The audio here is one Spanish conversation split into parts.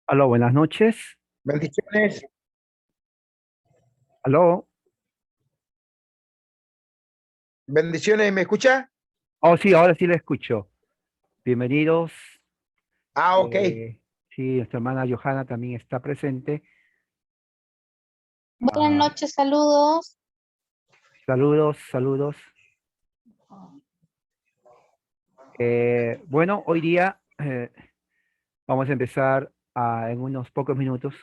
Aló, buenas noches. Bendiciones. Aló. Bendiciones, ¿me escucha? Oh, sí, ahora sí le escucho. Bienvenidos. Ok. Sí, nuestra hermana Johanna también está presente. Buenas Ah, noches, saludos. saludos, saludos. Bueno, hoy día vamos a empezar en unos pocos minutos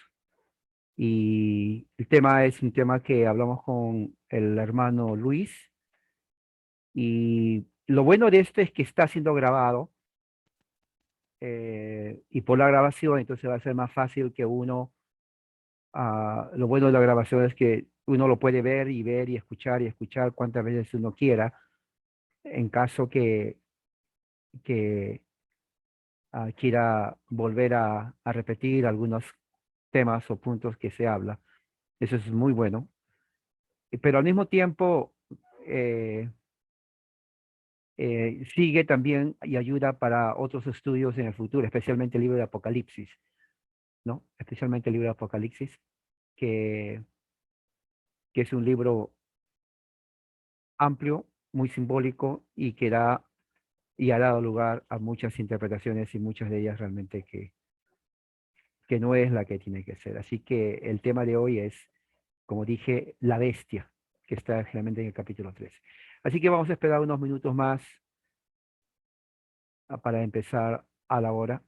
y el tema es un tema que hablamos con el hermano Luis y lo bueno de esto es que está siendo grabado y por la grabación entonces va a ser más fácil que uno. Lo bueno de la grabación es que uno lo puede ver y escuchar cuantas veces uno quiera, en caso que quiera volver a repetir algunos temas o puntos que se habla. Eso es muy bueno. Pero al mismo tiempo eh, sigue también y ayuda para otros estudios en el futuro, especialmente el libro de Apocalipsis, ¿no? Especialmente el libro de Apocalipsis, que, que es un libro amplio, muy simbólico y que da y ha dado lugar a muchas interpretaciones y muchas de ellas realmente que no es la que tiene que ser. Así que el tema de hoy es, como dije, la bestia, que está realmente en el capítulo 3. Así que vamos a esperar unos minutos más para empezar a la hora.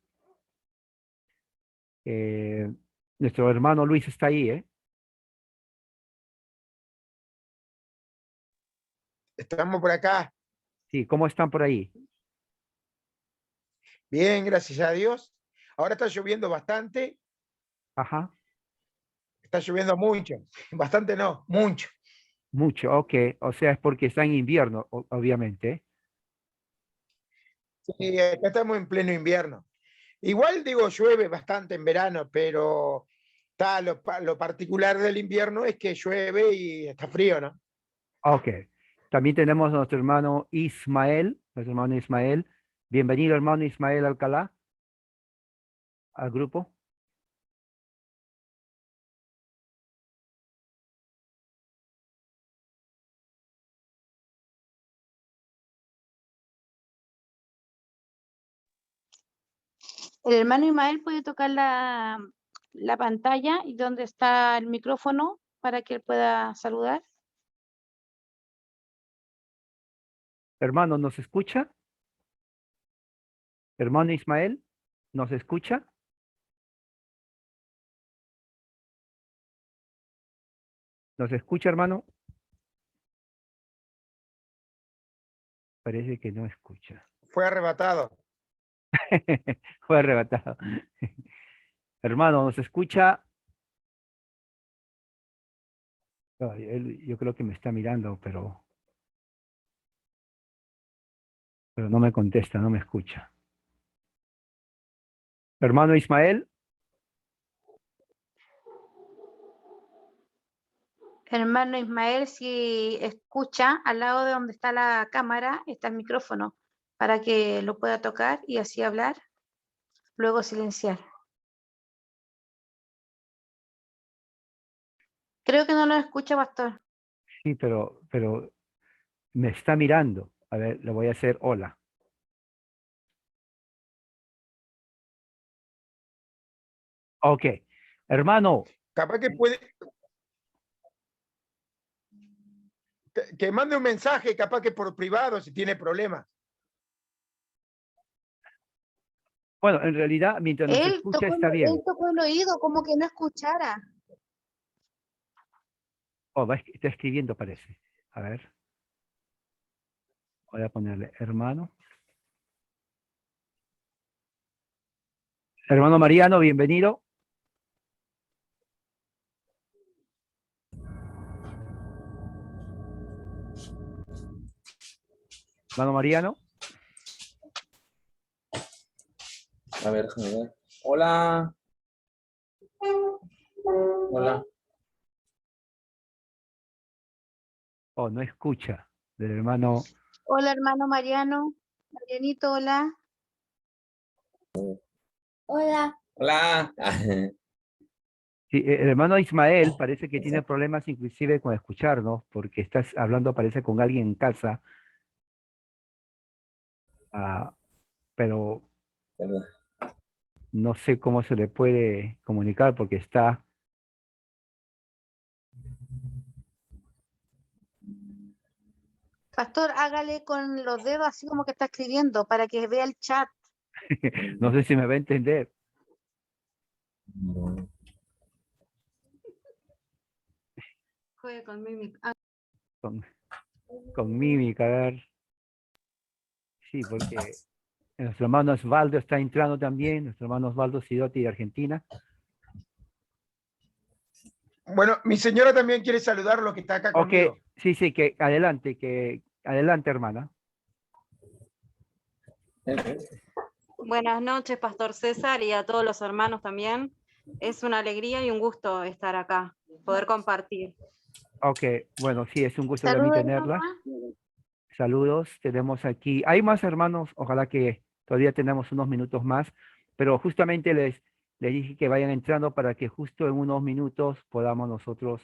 Eh, Nuestro hermano Luis está ahí, ¿eh? Estamos por acá. Sí, ¿cómo están por ahí? Bien, gracias a Dios. Ahora está lloviendo bastante. Ajá, Está lloviendo mucho. Bastante no, mucho. mucho, ok. O sea, es porque está en invierno, obviamente, ¿eh? Sí, acá estamos en pleno invierno. Igual digo, llueve bastante en verano, pero está lo particular del invierno es que llueve y está frío, ¿no? Ok. También tenemos a nuestro hermano Ismael. Bienvenido, hermano Ismael Alcalá, al grupo. El hermano Ismael puede tocar la pantalla y donde está el micrófono para que él pueda saludar. Hermano, ¿nos escucha? Hermano Ismael, ¿nos escucha? ¿Nos escucha, hermano? Parece que no escucha. Fue arrebatado. Fue arrebatado. Hermano, ¿nos escucha? Ay, yo creo que me está mirando, pero no me contesta, no me escucha. Hermano Ismael, Hermano Ismael, si escucha, al lado de donde está la cámara está el micrófono para que lo pueda tocar y así hablar, luego silenciar. Creo que no lo escucha, pastor. sí, pero me está mirando. A ver, le voy a hacer hola. Ok. Hermano, Capaz que puede, que mande un mensaje, capaz que por privado, si tiene problemas. bueno, en realidad, mientras nos escucha, está Él bien. tocó el oído como que no escuchara. Oh, está escribiendo, parece. A ver, voy a ponerle hermano. Hermano Mariano, bienvenido. Hermano Mariano. A ver, déjame ver. Hola. Hola. Oh, no escucha. Del hermano. Hola, hermano Mariano. Marianito, hola. Hola. Hola. Sí, el hermano Ismael parece que tiene problemas inclusive con escucharnos, porque estás hablando, parece, con alguien en casa, ah, pero Perdón. no sé cómo se le puede comunicar porque está... Pastor, hágale con los dedos así como que está escribiendo para que vea el chat. No sé si me va a entender. Juegue con Mimi. Con, con mímica, a ver. Sí, porque nuestro hermano Osvaldo está entrando también, nuestro hermano Osvaldo Sidotti de Argentina. Bueno, mi señora también quiere saludar a los que está acá Ok, conmigo. sí, que adelante, hermana. Buenas noches, Pastor César, y a todos los hermanos también. Es una alegría y un gusto estar acá, poder compartir. Ok, bueno, sí, es un gusto también Saludos, tenerla. hermana. Saludos, tenemos aquí, hay más hermanos, ojalá que todavía tenemos unos minutos más, pero justamente les dije que vayan entrando para que justo en unos minutos podamos nosotros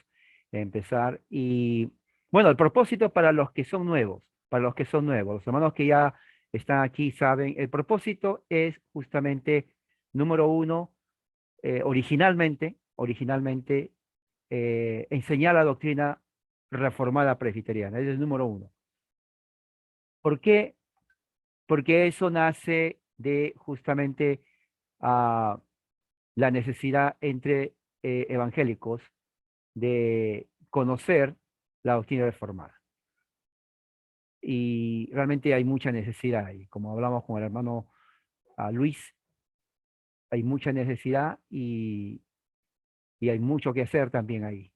empezar. Y bueno, el propósito para los que son nuevos, los hermanos que ya están aquí saben, el propósito es justamente, número uno, originalmente, enseñar la doctrina reformada presbiteriana, ese es el número uno. ¿Por qué? Porque eso nace de justamente la necesidad entre evangélicos de conocer la doctrina reformada. Y realmente hay mucha necesidad ahí. Como hablamos con el hermano Luis, hay mucha necesidad y hay mucho que hacer también ahí.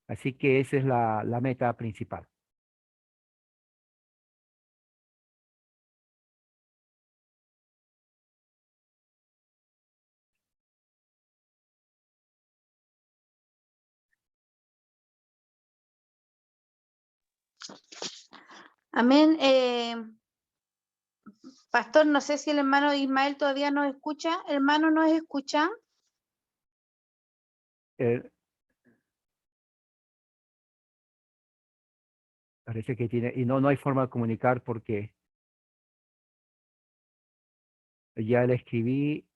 Así que esa es la meta principal. Amén. Pastor, no sé si el hermano Ismael todavía nos escucha. Hermano, ¿nos escucha? Eh, Parece que tiene, y no hay forma de comunicar porque ya le escribí,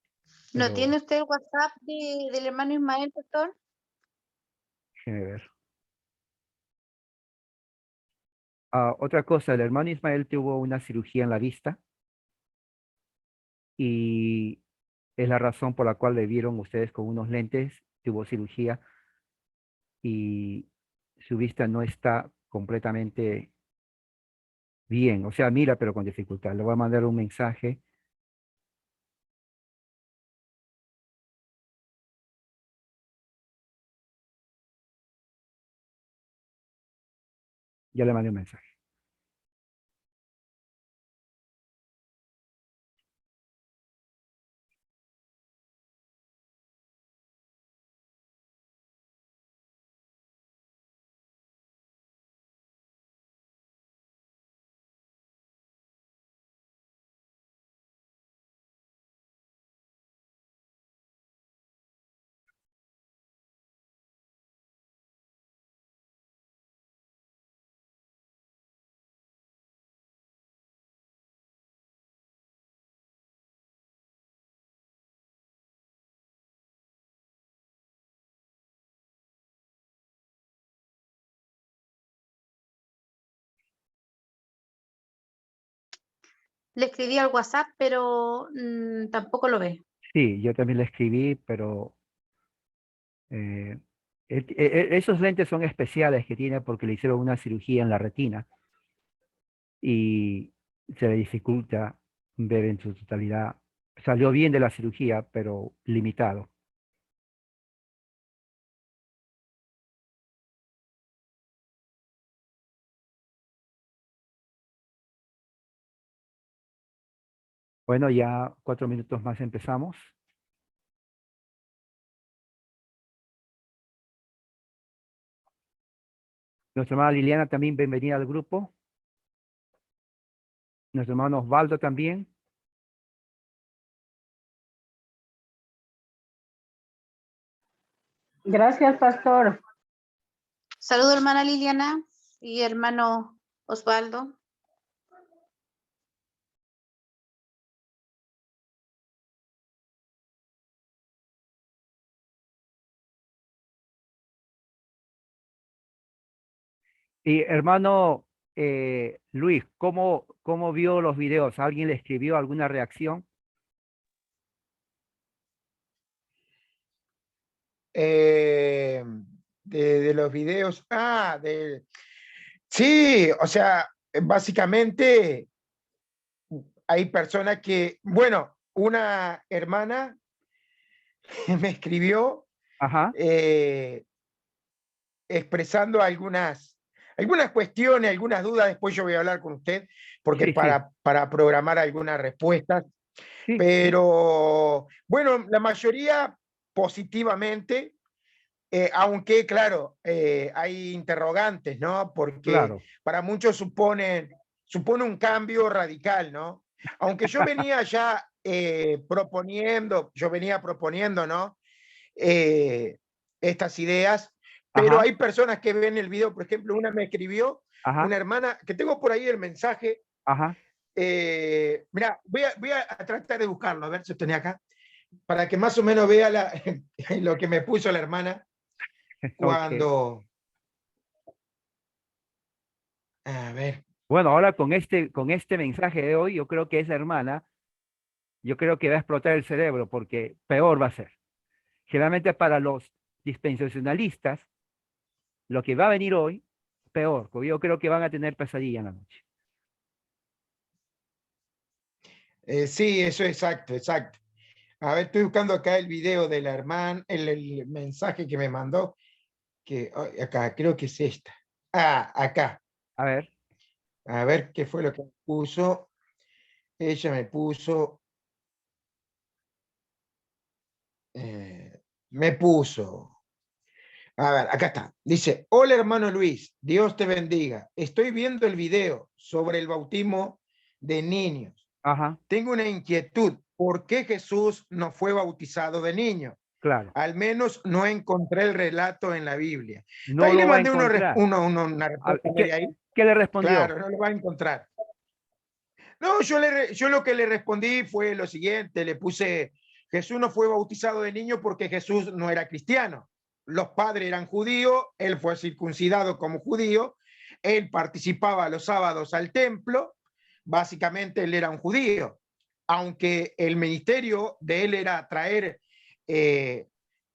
¿No pero tiene usted el WhatsApp del hermano Ismael, pastor? déjeme ver. Otra cosa, el hermano Ismael tuvo una cirugía en la vista y es la razón por la cual le vieron ustedes con unos lentes, tuvo cirugía y su vista no está completamente bien, o sea, mira, pero con dificultad. Le voy a mandar un mensaje. Ya le mandé un mensaje. Le escribí al WhatsApp, pero tampoco lo ve. Sí, yo también le escribí, pero eh, esos lentes son especiales que tiene porque le hicieron una cirugía en la retina y se le dificulta ver en su totalidad. Salió bien de la cirugía, pero limitado. Bueno, ya 4 minutos más empezamos. Nuestra hermana Liliana también, bienvenida al grupo. Nuestro hermano Osvaldo también. Gracias, pastor. Saludo, hermana Liliana y hermano Osvaldo. Y hermano Luis, ¿cómo vio los videos? ¿Alguien le escribió alguna reacción? Eh, de los videos. Sí, o sea, básicamente hay personas que, bueno, una hermana me escribió Ajá, expresando algunas cuestiones, algunas dudas. Después yo voy a hablar con usted, porque sí, sí, para programar algunas respuestas. sí, sí, Pero bueno, la mayoría positivamente, aunque claro, hay interrogantes, ¿no? Porque claro. para muchos supone un cambio radical, ¿no? Aunque yo venía ya yo venía proponiendo, ¿no? Eh, estas ideas, pero Ajá, hay personas que ven el video. Por ejemplo, una me escribió, ajá, una hermana, que tengo por ahí el mensaje. ajá. Mira, voy a tratar de buscarlo, a ver si tenía acá, para que más o menos vea lo que me puso la hermana Ok. cuando... A ver, Bueno, ahora con este mensaje de hoy, yo creo que esa hermana, yo creo que va a explotar el cerebro porque peor va a ser. Generalmente para los dispensacionalistas, lo que va a venir hoy, peor, porque yo creo que van a tener pesadilla en la noche. sí, eso es exacto, exacto. A ver, estoy buscando acá el video de la hermana, el mensaje que me mandó, que acá, creo que es esta. Acá. A ver, A ver qué fue lo que me puso. Ella me puso, a ver, acá está. Dice: hola hermano Luis, Dios te bendiga. Estoy viendo el video sobre el bautismo de niños. ajá, Tengo una inquietud. ¿Por qué Jesús no fue bautizado de niño? claro. Al menos no encontré el relato en la Biblia. No Ahí le lo va a mandé encontrar. una respuesta ¿Qué, media ahí. qué le respondió? Claro, no lo va a encontrar. No, yo lo que le respondí fue lo siguiente, le puse: Jesús no fue bautizado de niño porque Jesús no era cristiano. Los padres eran judíos, él fue circuncidado como judío, él participaba los sábados al templo, básicamente él era un judío, aunque el ministerio de él era traer eh,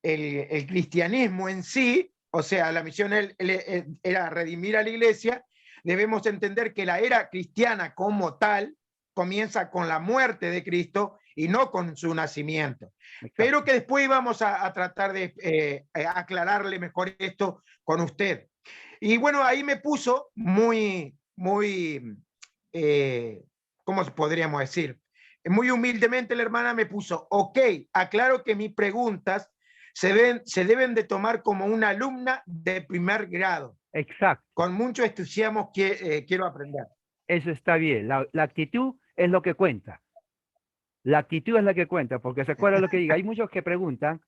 el cristianismo en sí, o sea, la misión él era redimir a la iglesia. Debemos entender que la era cristiana como tal comienza con la muerte de Cristo y no con su nacimiento. Pero Exacto. que después íbamos a tratar de aclararle mejor esto con usted. Y bueno, ahí me puso ¿cómo podríamos decir? Muy humildemente la hermana me puso: ok, aclaro que mis preguntas se deben de tomar como una alumna de primer grado. Exacto. Con mucho entusiasmo quiero aprender. Eso está bien. La actitud es lo que cuenta. La actitud es la que cuenta, porque se acuerda lo que diga. Hay muchos que preguntan,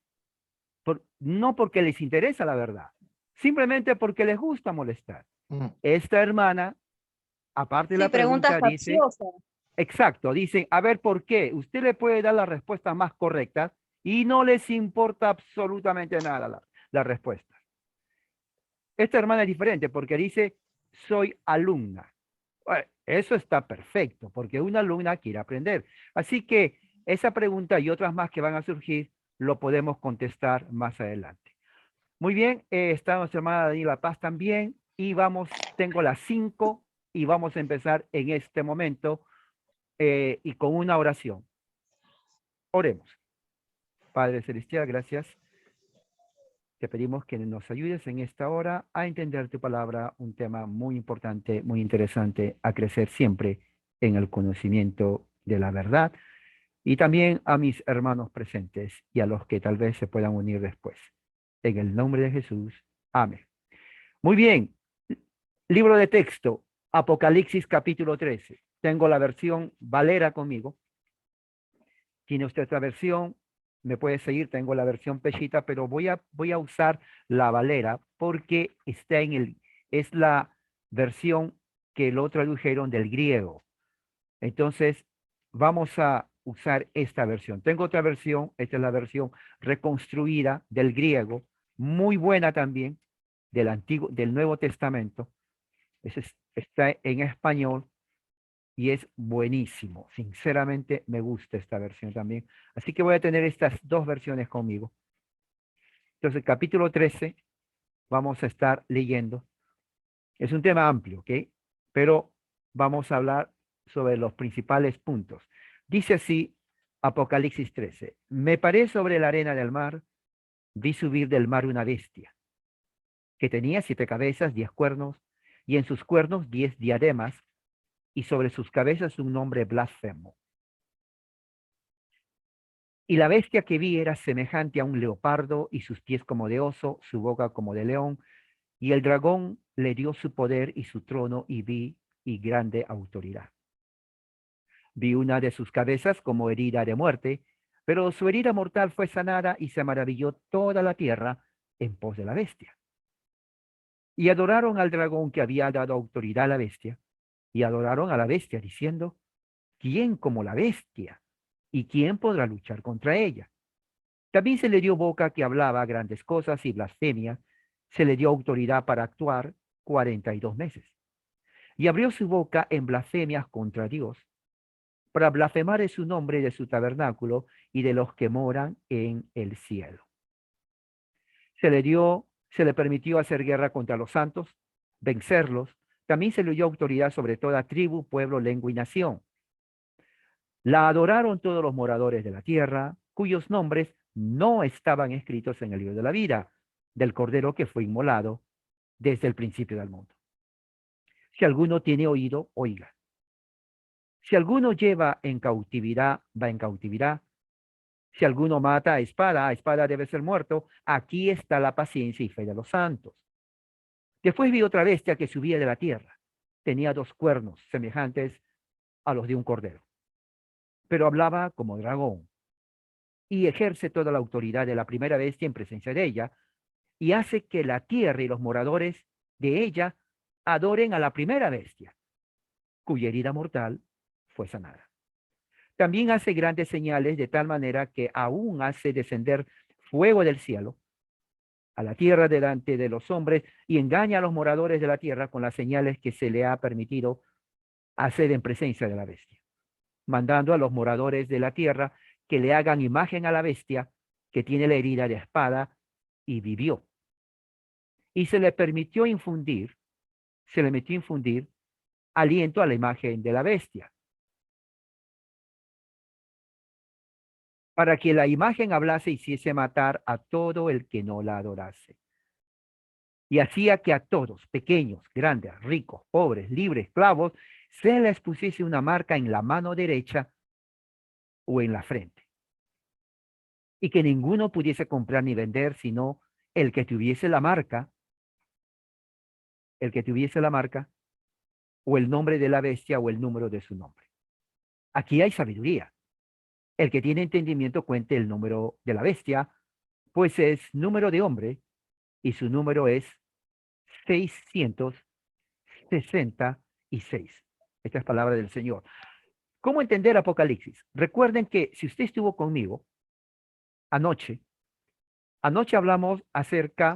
no porque les interesa la verdad, simplemente porque les gusta molestar. Mm. Esta hermana, aparte de Sí, la preguntas pregunta, dice, capciosas. exacto, dicen, a ver, ¿por qué? Usted le puede dar las respuestas más correctas y no les importa absolutamente nada la respuesta. Esta hermana es diferente porque dice, soy alumna. Bueno, eso está perfecto, porque una alumna quiere aprender. Así que esa pregunta y otras más que van a surgir, lo podemos contestar más adelante. Muy bien, está nuestra hermana Daniela Paz también, y vamos, tengo las 5 y vamos a empezar en este momento y con una oración. Oremos. Padre Celestial, gracias. Te pedimos que nos ayudes en esta hora a entender tu palabra, un tema muy importante, muy interesante, a crecer siempre en el conocimiento de la verdad, y también a mis hermanos presentes y a los que tal vez se puedan unir después. En el nombre de Jesús. Amén. Muy bien. Libro de texto, Apocalipsis capítulo 13. Tengo la versión Valera conmigo. ¿Tiene usted otra versión? me puedes seguir, tengo la versión Peshita, pero voy a usar la Valera porque está es la versión que lo tradujeron del griego. Entonces, vamos a usar esta versión. Tengo otra versión, esta es la versión reconstruida del griego, muy buena también, del Nuevo Testamento. Está en español y es buenísimo. Sinceramente, me gusta esta versión también. Así que voy a tener estas dos versiones conmigo. Entonces, capítulo 13, vamos a estar leyendo. Es un tema amplio, ¿ok? Pero vamos a hablar sobre los principales puntos. Dice así Apocalipsis 13. Me paré sobre la arena del mar, vi subir del mar una bestia, que tenía 7 cabezas, 10 cuernos, y en sus cuernos 10 diademas, y sobre sus cabezas un nombre blasfemo. Y la bestia que vi era semejante a un leopardo, y sus pies como de oso, su boca como de león, y el dragón le dio su poder y su trono, y grande autoridad. Vi una de sus cabezas como herida de muerte, pero su herida mortal fue sanada y se maravilló toda la tierra en pos de la bestia. Y adoraron al dragón que había dado autoridad a la bestia, y adoraron a la bestia diciendo, ¿quién como la bestia? ¿Y quién podrá luchar contra ella? También se le dio boca que hablaba grandes cosas y blasfemia, se le dio autoridad para actuar 42 meses. Y abrió su boca en blasfemias contra Dios, para blasfemar en su nombre de su tabernáculo y de los que moran en el cielo. Se le permitió hacer guerra contra los santos, vencerlos. También se le dio autoridad sobre toda tribu, pueblo, lengua y nación. La adoraron todos los moradores de la tierra, cuyos nombres no estaban escritos en el libro de la vida del Cordero que fue inmolado desde el principio del mundo. Si alguno tiene oído, oiga. Si alguno lleva en cautividad, va en cautividad. Si alguno mata a espada debe ser muerto. Aquí está la paciencia y fe de los santos. Después vi otra bestia que subía de la tierra. Tenía 2 cuernos semejantes a los de un cordero, pero hablaba como dragón y ejerce toda la autoridad de la primera bestia en presencia de ella y hace que la tierra y los moradores de ella adoren a la primera bestia, cuya herida mortal fue sanada. También hace grandes señales de tal manera que aún hace descender fuego del cielo a la tierra delante de los hombres y engaña a los moradores de la tierra con las señales que se le ha permitido hacer en presencia de la bestia, mandando a los moradores de la tierra que le hagan imagen a la bestia que tiene la herida de espada y vivió. Y se le metió a infundir aliento a la imagen de la bestia, para que la imagen hablase y hiciese matar a todo el que no la adorase. Y hacía que a todos, pequeños, grandes, ricos, pobres, libres, esclavos, se les pusiese una marca en la mano derecha o en la frente. Y que ninguno pudiese comprar ni vender, sino el que tuviese la marca, o el nombre de la bestia o el número de su nombre. Aquí hay sabiduría. El que tiene entendimiento cuente el número de la bestia, pues es número de hombre y su número es 666. Esta es palabra del Señor. ¿Cómo entender Apocalipsis? Recuerden que si usted estuvo conmigo anoche hablamos acerca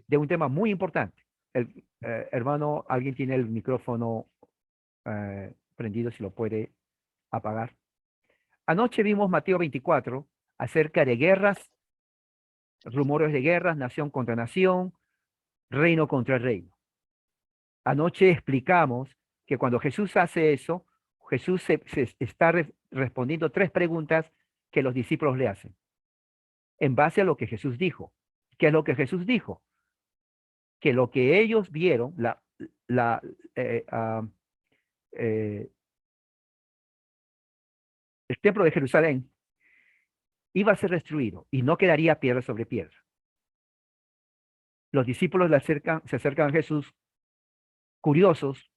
de un tema muy importante. Hermano, alguien tiene el micrófono prendido, si lo puede apagar. Anoche vimos Mateo 24 acerca de guerras, rumores de guerras, nación contra nación, reino contra reino. Anoche explicamos que cuando Jesús hace eso, Jesús se está respondiendo 3 preguntas que los discípulos le hacen en base a lo que Jesús dijo. ¿Qué es lo que Jesús dijo? Que lo que ellos vieron, el templo de Jerusalén iba a ser destruido y no quedaría piedra sobre piedra. Los discípulos se acercan a Jesús curiosos.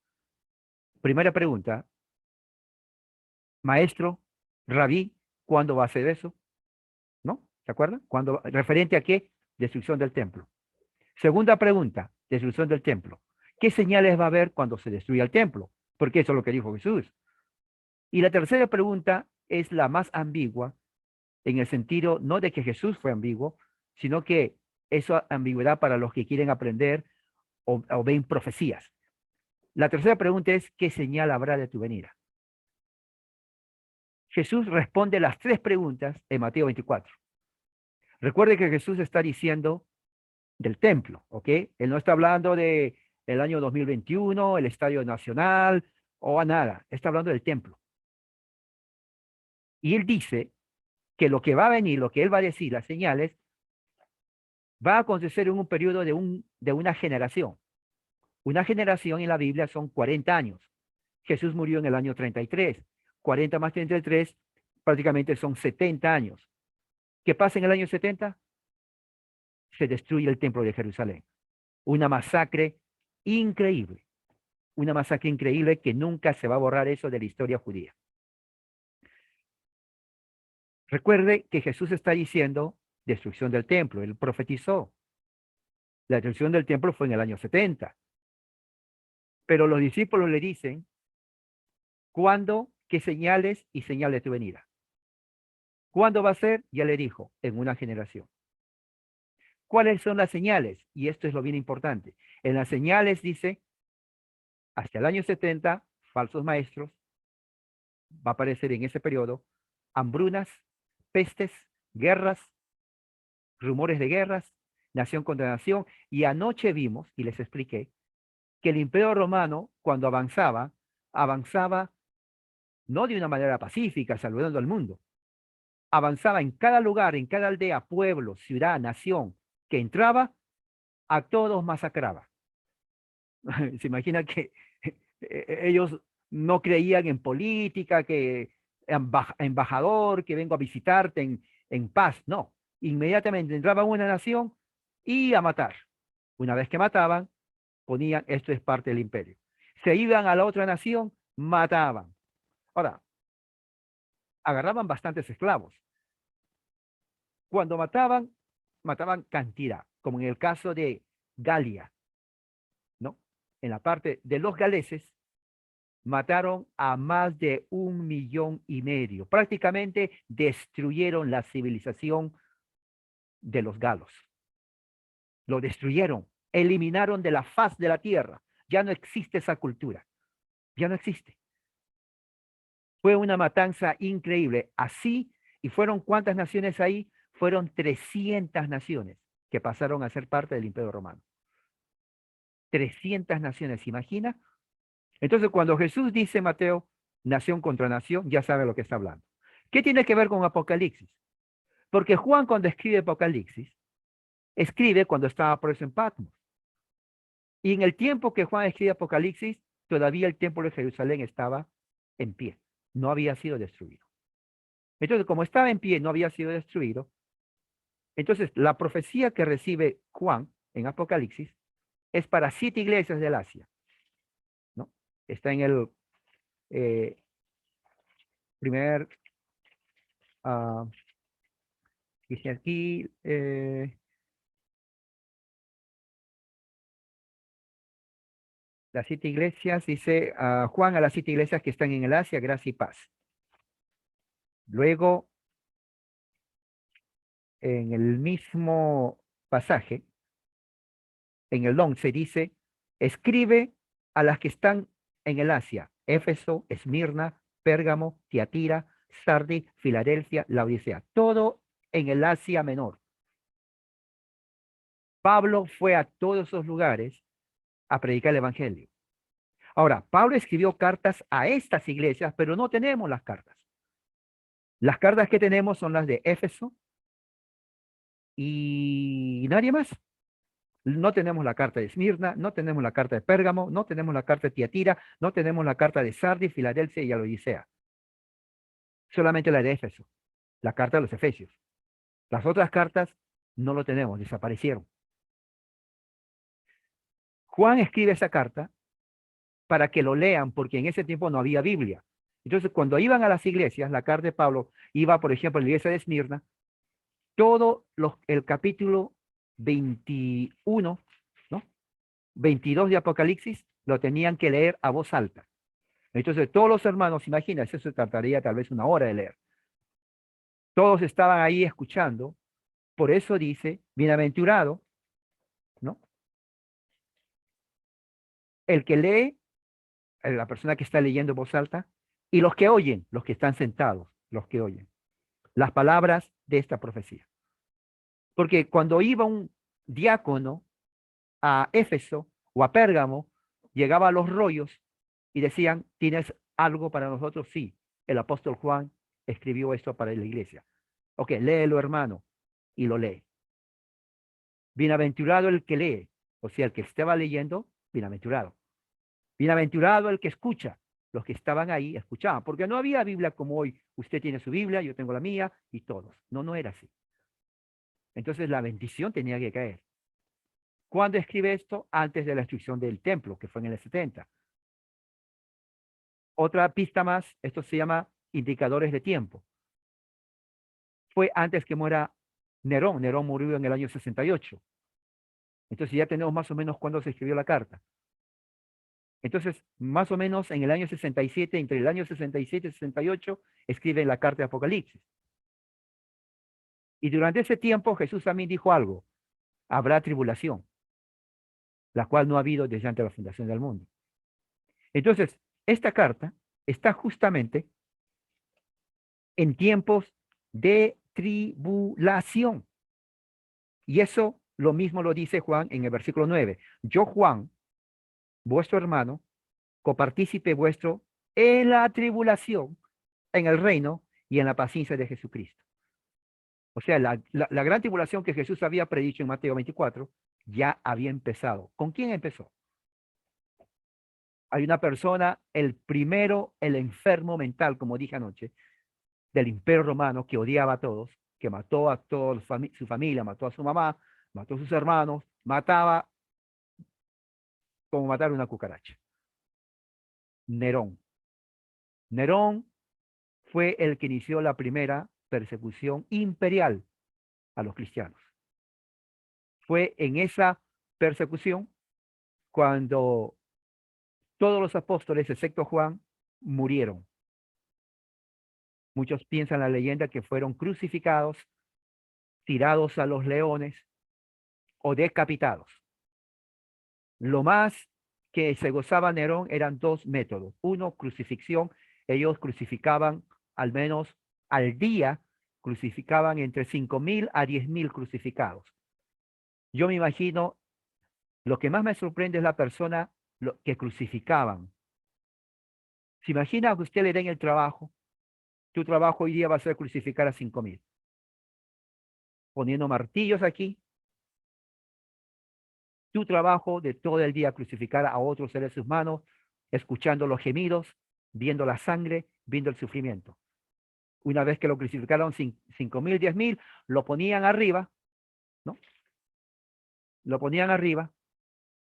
Primera pregunta: Maestro, Rabí, ¿cuándo va a ser eso? ¿No? ¿Se acuerdan? Cuando, ¿referente a qué? Destrucción del templo. Segunda pregunta, destrucción del templo. ¿Qué señales va a haber cuando se destruya el templo? Porque eso es lo que dijo Jesús. Y la tercera pregunta es la más ambigua, en el sentido no de que Jesús fue ambiguo, sino que esa ambigüedad para los que quieren aprender o ven profecías. La tercera pregunta es, ¿qué señal habrá de tu venida? Jesús responde las tres preguntas en Mateo 24. Recuerde que Jesús está diciendo del templo, ¿ok? Él no está hablando de el año 2021, el Estadio Nacional o a nada. Está hablando del templo. Y él dice que lo que va a venir, lo que él va a decir, las señales, va a acontecer en un periodo de una generación. Una generación en la Biblia son 40 años. Jesús murió en el año 33. 40 más 33 prácticamente son 70 años. ¿Qué pasa en el año 70? Se destruye el templo de Jerusalén. Una masacre increíble. Una masacre increíble que nunca se va a borrar eso de la historia judía. Recuerde que Jesús está diciendo destrucción del templo. Él profetizó. La destrucción del templo fue en el año 70. Pero los discípulos le dicen, ¿cuándo? ¿Qué señales y señal de tu venida? ¿Cuándo va a ser? Ya le dijo, en una generación. ¿Cuáles son las señales? Y esto es lo bien importante. En las señales dice, hasta el año 70, falsos maestros, va a aparecer en ese periodo, hambrunas, pestes, guerras, rumores de guerras, nación contra nación. Y anoche vimos, y les expliqué, que el Imperio Romano, cuando avanzaba no de una manera pacífica, saludando al mundo. Avanzaba en cada lugar, en cada aldea, pueblo, ciudad, nación, que entraba, a todos masacraba. Se imagina que ellos no creían en política, que embajador, que vengo a visitarte en paz. No, inmediatamente entraba una nación y a matar. Una vez que mataban, ponían, esto es parte del imperio. Se iban a la otra nación, mataban. Ahora, agarraban bastantes esclavos. Cuando mataban, mataban cantidad, como en el caso de Galia, ¿no? En la parte de los galeses, mataron a más de 1,5 millones. Prácticamente destruyeron la civilización de los galos. Lo destruyeron, eliminaron de la faz de la tierra. Ya no existe esa cultura. Ya no existe. Fue una matanza increíble. Así, ¿y fueron cuántas naciones ahí? Fueron 300 naciones que pasaron a ser parte del Imperio Romano. 300 naciones, ¿se imagina? Entonces, cuando Jesús dice, Mateo, nación contra nación, ya sabe lo que está hablando. ¿Qué tiene que ver con Apocalipsis? Porque Juan, cuando escribe Apocalipsis, escribe cuando estaba preso en Patmos. Y en el tiempo que Juan escribe Apocalipsis, todavía el templo de Jerusalén estaba en pie. No había sido destruido. Entonces, como estaba en pie, no había sido destruido, entonces la profecía que recibe Juan en Apocalipsis es para 7 iglesias del Asia, ¿no? Está en el primer, dice aquí, las 7 iglesias, dice Juan a las 7 iglesias que están en el Asia, gracia y paz. Luego, en el mismo pasaje, en el 11 dice, escribe a las que están en el Asia, Éfeso, Esmirna, Pérgamo, Tiatira, Sardis, Filadelfia, Laodicea, todo en el Asia Menor. Pablo fue a todos esos lugares a predicar el Evangelio. Ahora, Pablo escribió cartas a estas iglesias, pero no tenemos las cartas. Las cartas que tenemos son las de Éfeso y nadie más. No tenemos la carta de Esmirna, no tenemos la carta de Pérgamo, no tenemos la carta de Tiatira, no tenemos la carta de Sardis, Filadelfia y Laodicea. Solamente la de Éfeso, la carta de los Efesios. Las otras cartas no lo tenemos, desaparecieron. Juan escribe esa carta para que lo lean, porque en ese tiempo no había Biblia. Entonces, cuando iban a las iglesias, la carta de Pablo iba, por ejemplo, a la iglesia de Esmirna, todo el capítulo 21, ¿no? 22 de Apocalipsis, lo tenían que leer a voz alta. Entonces, todos los hermanos, imagínense, eso se trataría tal vez una hora de leer. Todos estaban ahí escuchando. Por eso dice, bienaventurado, ¿no? El que lee, la persona que está leyendo en voz alta, y los que oyen, los que están sentados, los que oyen las palabras de esta profecía. Porque cuando iba un diácono a Éfeso o a Pérgamo, llegaba a los rollos y decían, ¿tienes algo para nosotros? Sí, el apóstol Juan escribió esto para la iglesia. Ok, léelo, hermano, y lo lee. Bienaventurado el que lee, o sea, el que estaba leyendo, bienaventurado. Bienaventurado el que escucha. Los que estaban ahí escuchaban, porque no había Biblia como hoy. Usted tiene su Biblia, yo tengo la mía, y todos. No, no era así. Entonces la bendición tenía que caer. ¿Cuándo escribe esto? Antes de la destrucción del templo, que fue en el 70. Otra pista más, esto se llama indicadores de tiempo. Fue antes que muera Nerón. Nerón murió en el año 68. Entonces ya tenemos más o menos cuándo se escribió la carta. Entonces, más o menos en el año 67, entre el año 67 y 68, escribe la carta de Apocalipsis. Y durante ese tiempo Jesús también dijo algo. Habrá tribulación, la cual no ha habido desde antes de la fundación del mundo. Entonces, esta carta está justamente en tiempos de tribulación. Y eso lo mismo lo dice Juan en el versículo 9. Yo, Juan, vuestro hermano, copartícipe vuestro en la tribulación, en el reino y en la paciencia de Jesucristo. O sea, la gran tribulación que Jesús había predicho en Mateo 24 ya había empezado. ¿Con quién empezó? Hay una persona, el primero, el enfermo mental, como dije anoche, del Imperio Romano, que odiaba a todos, que mató a toda su familia, mató a su mamá, mató a sus hermanos, mataba como matar una cucaracha. Nerón. Nerón fue el que inició la primera persecución imperial a los cristianos. Fue en esa persecución cuando todos los apóstoles, excepto Juan, murieron. Muchos piensan la leyenda que fueron crucificados, tirados a los leones o decapitados. Lo más que se gozaba Nerón eran dos métodos. Uno, crucifixión. Ellos crucificaban al menos al día, crucificaban entre 5.000 a 10.000 crucificados. Yo me imagino, lo que más me sorprende es la persona que crucificaban. ¿Se imagina que usted le den el trabajo? Tu trabajo hoy día va a ser crucificar a 5.000. Poniendo martillos aquí. Tu trabajo de todo el día crucificar a otros seres humanos, escuchando los gemidos, viendo la sangre, viendo el sufrimiento. Una vez que lo crucificaron 5.000, 10.000, lo ponían arriba, ¿no? Lo ponían arriba,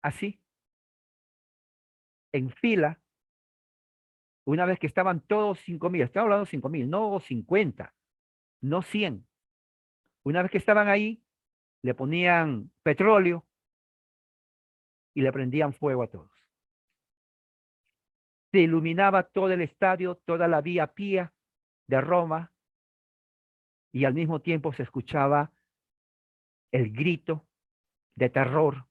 así, en fila. Una vez que estaban todos 5.000, estamos hablando de 5.000, no 50, no 100. Una vez que estaban ahí, le ponían petróleo y le prendían fuego a todos. Se iluminaba todo el estadio, toda la vía Pía de Roma, y al mismo tiempo se escuchaba el grito de terror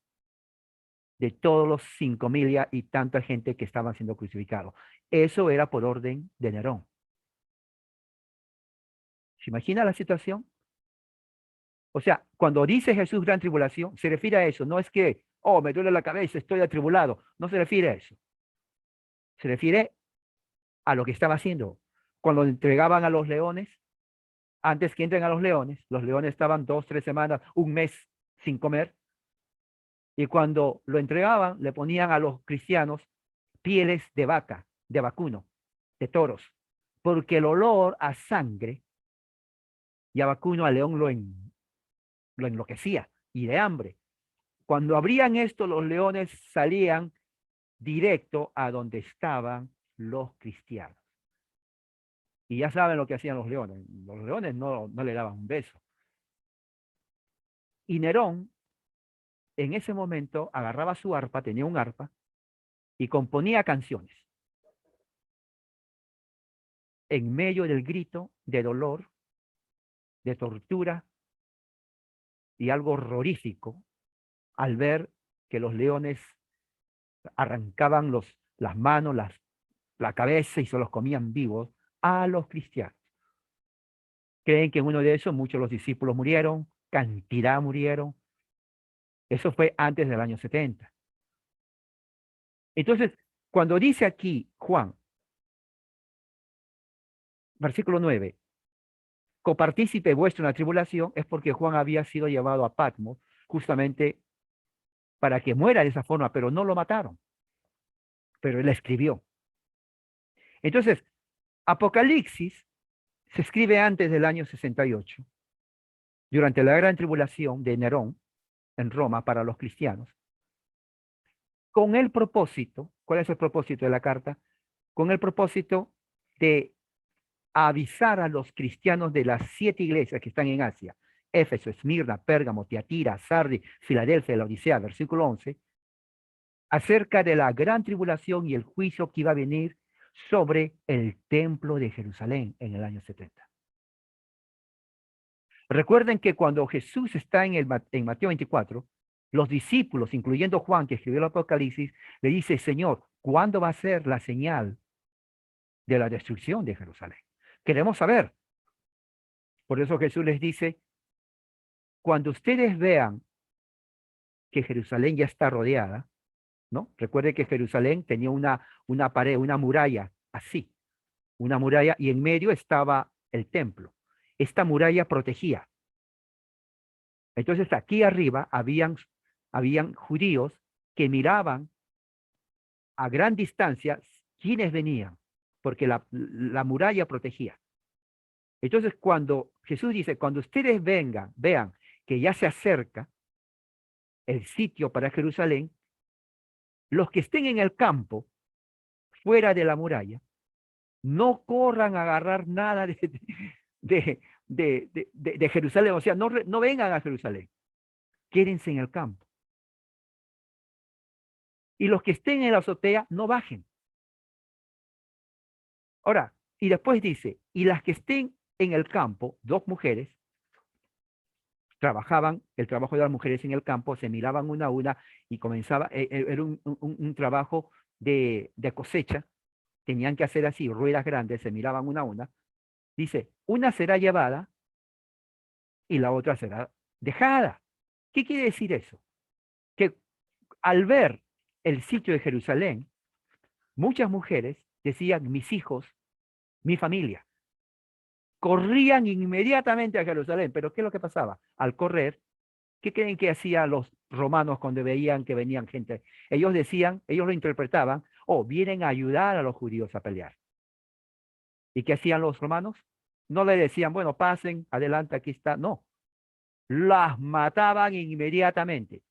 de todos los 5.000 y tanta gente que estaban siendo crucificados. Eso era por orden de Nerón. ¿Se imagina la situación? O sea, cuando dice Jesús gran tribulación, se refiere a eso. No es que, oh, me duele la cabeza, estoy atribulado. No se refiere a eso. Se refiere a lo que estaba haciendo. Cuando entregaban a los leones, antes que entren a los leones estaban 2, 3 semanas, un mes sin comer. Y cuando lo entregaban, le ponían a los cristianos pieles de vaca, de vacuno, de toros, porque el olor a sangre y a vacuno al león lo enloquecía y de hambre. Cuando abrían esto, los leones salían directo a donde estaban los cristianos. Y ya saben lo que hacían los leones. Los leones no le daban un beso. Y Nerón, en ese momento, agarraba su arpa, tenía un arpa, y componía canciones. En medio del grito de dolor, de tortura y algo horrorífico, al ver que los leones arrancaban las manos, la cabeza y se los comían vivos a los cristianos. Creen que en uno de esos muchos de los discípulos murieron, cantidad murieron. Eso fue antes del año 70. Entonces, cuando dice aquí Juan, versículo 9, copartícipe vuestro en la tribulación, es porque Juan había sido llevado a Patmos justamente para que muera de esa forma, pero no lo mataron. Pero él escribió. Entonces, Apocalipsis se escribe antes del año 68, durante la gran tribulación de Nerón en Roma para los cristianos, con el propósito, ¿cuál es el propósito de la carta? Con el propósito de avisar a los cristianos de las 7 iglesias que están en Asia, Éfeso, Esmirna, Pérgamo, Tiatira, Sardis, Filadelfia, la Odisea, versículo 11, acerca de la gran tribulación y el juicio que iba a venir sobre el templo de Jerusalén en el año 70. Recuerden que cuando Jesús está en Mateo 24, los discípulos, incluyendo Juan, que escribió el Apocalipsis, le dice, Señor, ¿cuándo va a ser la señal de la destrucción de Jerusalén? Queremos saber. Por eso Jesús les dice, cuando ustedes vean que Jerusalén ya está rodeada, ¿no? Recuerde que Jerusalén tenía una pared, una muralla, así, una muralla, y en medio estaba el templo. Esta muralla protegía. Entonces aquí arriba habían judíos que miraban a gran distancia quiénes venían, porque la muralla protegía. Entonces cuando Jesús dice, cuando ustedes vean que ya se acerca el sitio para Jerusalén, los que estén en el campo, fuera de la muralla, no corran a agarrar nada de Jerusalén, o sea, no vengan a Jerusalén, quédense en el campo. Y los que estén en la azotea, no bajen. Ahora, y después dice, y las que estén en el campo, 2 mujeres, trabajaban, el trabajo de las mujeres en el campo, se miraban una a una y comenzaba, era un trabajo de cosecha, tenían que hacer así, ruedas grandes, se miraban una a una. Dice, una será llevada y la otra será dejada. ¿Qué quiere decir eso? Que al ver el sitio de Jerusalén, muchas mujeres decían, mis hijos, mi familia, corrían inmediatamente a Jerusalén. Pero ¿qué es lo que pasaba? Al correr, ¿qué creen que hacían los romanos cuando veían que venían gente? Ellos decían, ellos lo interpretaban, oh, vienen a ayudar a los judíos a pelear. ¿Y qué hacían los romanos? No le decían, bueno, pasen, adelante, aquí está. No, las mataban inmediatamente.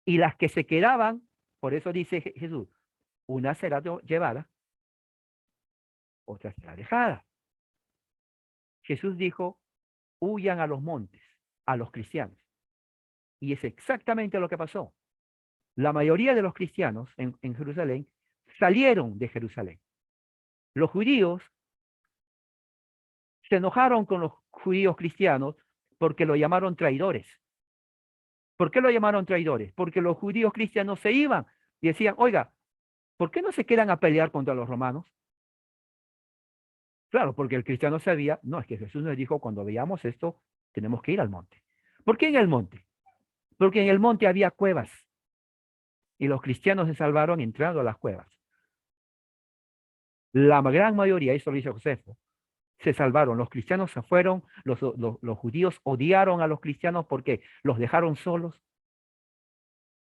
Y las que se quedaban, por eso dice Jesús, una será llevada, otra será dejada. Jesús dijo, huyan a los montes, a los cristianos. Y es exactamente lo que pasó. La mayoría de los cristianos en Jerusalén salieron de Jerusalén. Los judíos se enojaron con los judíos cristianos porque lo llamaron traidores. ¿Por qué lo llamaron traidores? Porque los judíos cristianos se iban y decían, oiga, ¿por qué no se quedan a pelear contra los romanos? Claro, porque el cristiano sabía, no, es que Jesús nos dijo, cuando veamos esto, tenemos que ir al monte. ¿Por qué en el monte? Porque en el monte había cuevas y los cristianos se salvaron entrando a las cuevas. La gran mayoría, eso lo dice Josefo, se salvaron. Los cristianos se fueron, los judíos odiaron a los cristianos porque los dejaron solos,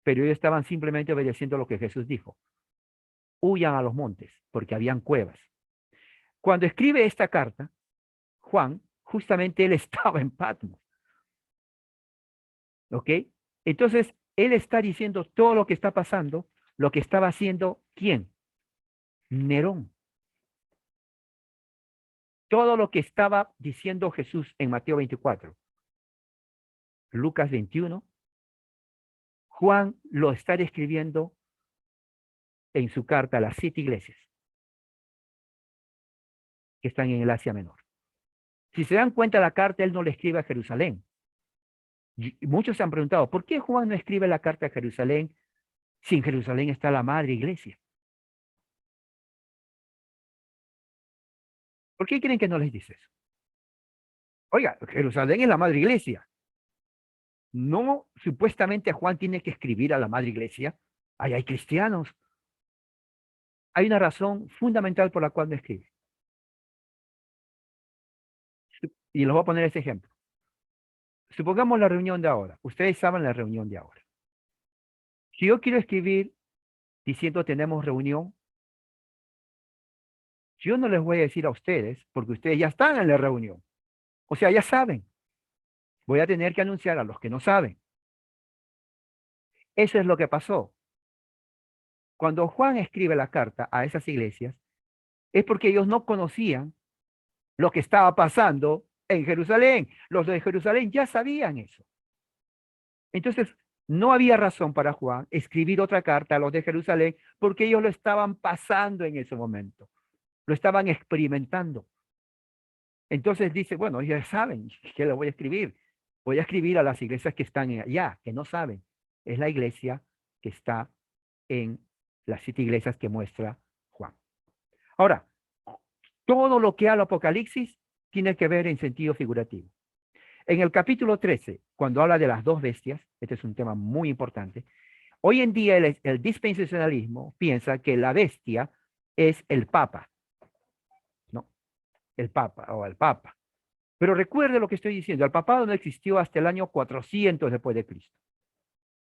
pero ellos estaban simplemente obedeciendo lo que Jesús dijo. Huyan a los montes, porque habían cuevas. Cuando escribe esta carta, Juan, justamente él estaba en Patmos. ¿Ok? Entonces, él está diciendo todo lo que está pasando, lo que estaba haciendo, ¿quién? Nerón. Todo lo que estaba diciendo Jesús en Mateo 24. Lucas 21, Juan lo está escribiendo en su carta a las 7 iglesias que están en el Asia Menor. Si se dan cuenta, la carta él no le escribe a Jerusalén. Y muchos se han preguntado, ¿por qué Juan no escribe la carta a Jerusalén si en Jerusalén está la madre iglesia? ¿Por qué creen que no les dice eso? Oiga, Jerusalén es la madre iglesia. No, supuestamente Juan tiene que escribir a la madre iglesia. Ahí hay cristianos. Hay una razón fundamental por la cual no escribe. Y les voy a poner ese ejemplo. Supongamos la reunión de ahora. Ustedes saben la reunión de ahora. Si yo quiero escribir diciendo tenemos reunión, yo no les voy a decir a ustedes, porque ustedes ya están en la reunión. O sea, ya saben. Voy a tener que anunciar a los que no saben. Eso es lo que pasó. Cuando Juan escribe la carta a esas iglesias, es porque ellos no conocían lo que estaba pasando en Jerusalén. Los de Jerusalén ya sabían eso. Entonces, no había razón para Juan escribir otra carta a los de Jerusalén porque ellos lo estaban pasando en ese momento. Lo estaban experimentando. Entonces dice, bueno, ya saben, ¿qué le voy a escribir? Voy a escribir a las iglesias que están allá, que no saben. Es la iglesia que está en las 7 iglesias que muestra Juan. Ahora, todo lo que habla Apocalipsis tiene que ver en sentido figurativo. En el capítulo 13, cuando habla de las 2 bestias, este es un tema muy importante, hoy en día el dispensacionalismo piensa que la bestia es el Papa, ¿no? El Papa o el Papa. Pero recuerde lo que estoy diciendo, el papado no existió hasta el año 400 después de Cristo.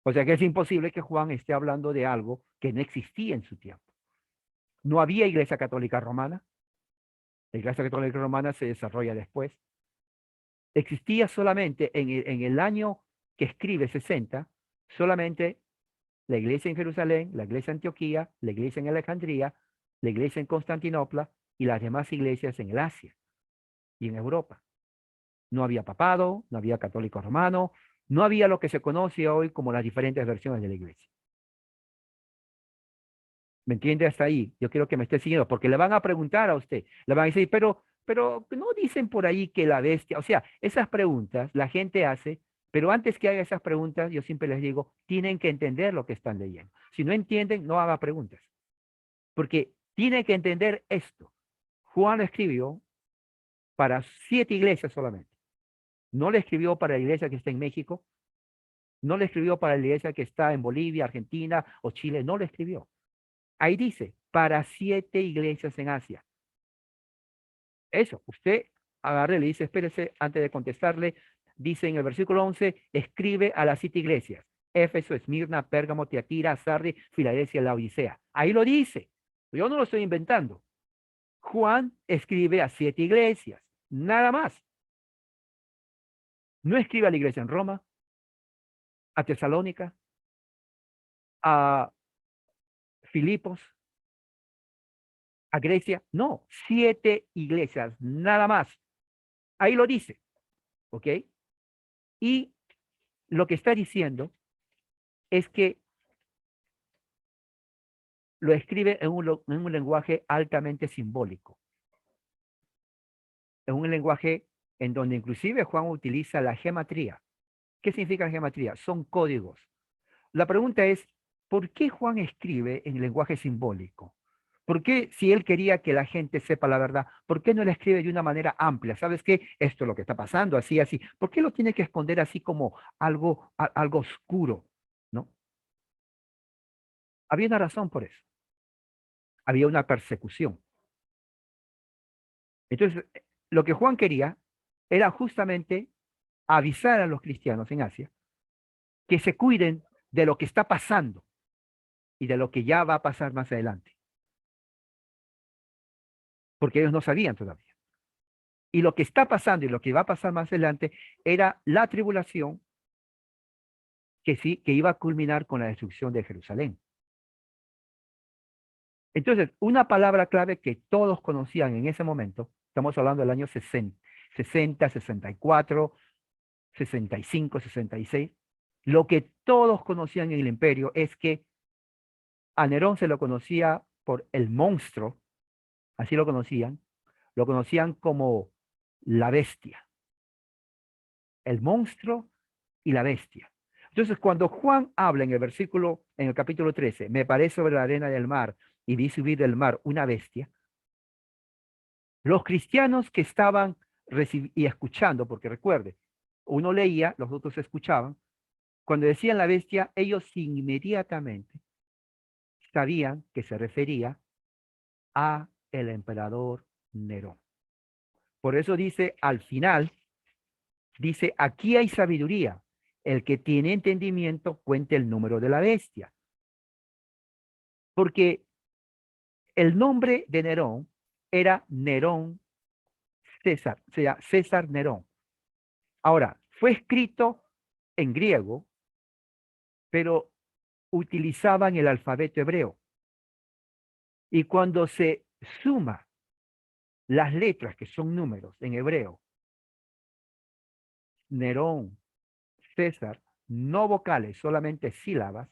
O sea que es imposible que Juan esté hablando de algo que no existía en su tiempo. No había iglesia católica romana. La iglesia católica romana se desarrolla después. Existía solamente en el año que escribe 60, solamente la iglesia en Jerusalén, la iglesia en Antioquía, la iglesia en Alejandría, la iglesia en Constantinopla y las demás iglesias en el Asia y en Europa. No había papado, no había católico romano, no había lo que se conoce hoy como las diferentes versiones de la iglesia. ¿Me entiende hasta ahí? Yo quiero que me esté siguiendo, porque le van a preguntar a usted, le van a decir, pero no dicen por ahí que la bestia, o sea, esas preguntas la gente hace, pero antes que haga esas preguntas, yo siempre les digo, tienen que entender lo que están leyendo. Si no entienden, no haga preguntas, porque tienen que entender esto. Juan lo escribió para 7 iglesias solamente. No le escribió para la iglesia que está en México, no le escribió para la iglesia que está en Bolivia, Argentina o Chile, no le escribió. Ahí dice, para 7 iglesias en Asia. Eso, usted agarre y le dice, espérese, antes de contestarle, dice en el versículo 11, escribe a las 7 iglesias, Éfeso, Esmirna, Pérgamo, Tiatira, Sardi, Filadelfia, Laodicea. Ahí lo dice, yo no lo estoy inventando. Juan escribe a 7 iglesias, nada más. No escribe a la iglesia en Roma, a Tesalónica, a Filipos, a Grecia. No, 7 iglesias, nada más. Ahí lo dice, ¿ok? Y lo que está diciendo es que lo escribe en un lenguaje altamente simbólico. En un lenguaje en donde inclusive Juan utiliza la gematría. ¿Qué significa gematría? Son códigos. La pregunta es, ¿por qué Juan escribe en lenguaje simbólico? ¿Por qué, si él quería que la gente sepa la verdad, por qué no le escribe de una manera amplia? ¿Sabes qué? Esto es lo que está pasando, así, así. ¿Por qué lo tiene que esconder así como algo oscuro? ¿No? Había una razón por eso. Había una persecución. Entonces, lo que Juan quería era justamente avisar a los cristianos en Asia que se cuiden de lo que está pasando y de lo que ya va a pasar más adelante. Porque ellos no sabían todavía. Y lo que está pasando y lo que va a pasar más adelante era la tribulación que iba a culminar con la destrucción de Jerusalén. Entonces, una palabra clave que todos conocían en ese momento, estamos hablando del año 60, 64, 65, 66, lo que todos conocían en el imperio es que a Nerón se lo conocía por el monstruo, así lo conocían como la bestia, el monstruo y la bestia. Entonces, cuando Juan habla en el capítulo 13, me paré sobre la arena del mar y vi subir del mar una bestia, los cristianos que estaban y escuchando, porque recuerde, uno leía, los otros escuchaban, cuando decían la bestia, ellos inmediatamente sabían que se refería a el emperador Nerón. Por eso dice al final, dice, aquí hay sabiduría. El que tiene entendimiento cuente el número de la bestia. Porque el nombre de Nerón era Nerón César, o sea, César Nerón. Ahora, fue escrito en griego, pero utilizaban el alfabeto hebreo. Y cuando se suma las letras, que son números en hebreo, Nerón, César, no vocales, solamente sílabas,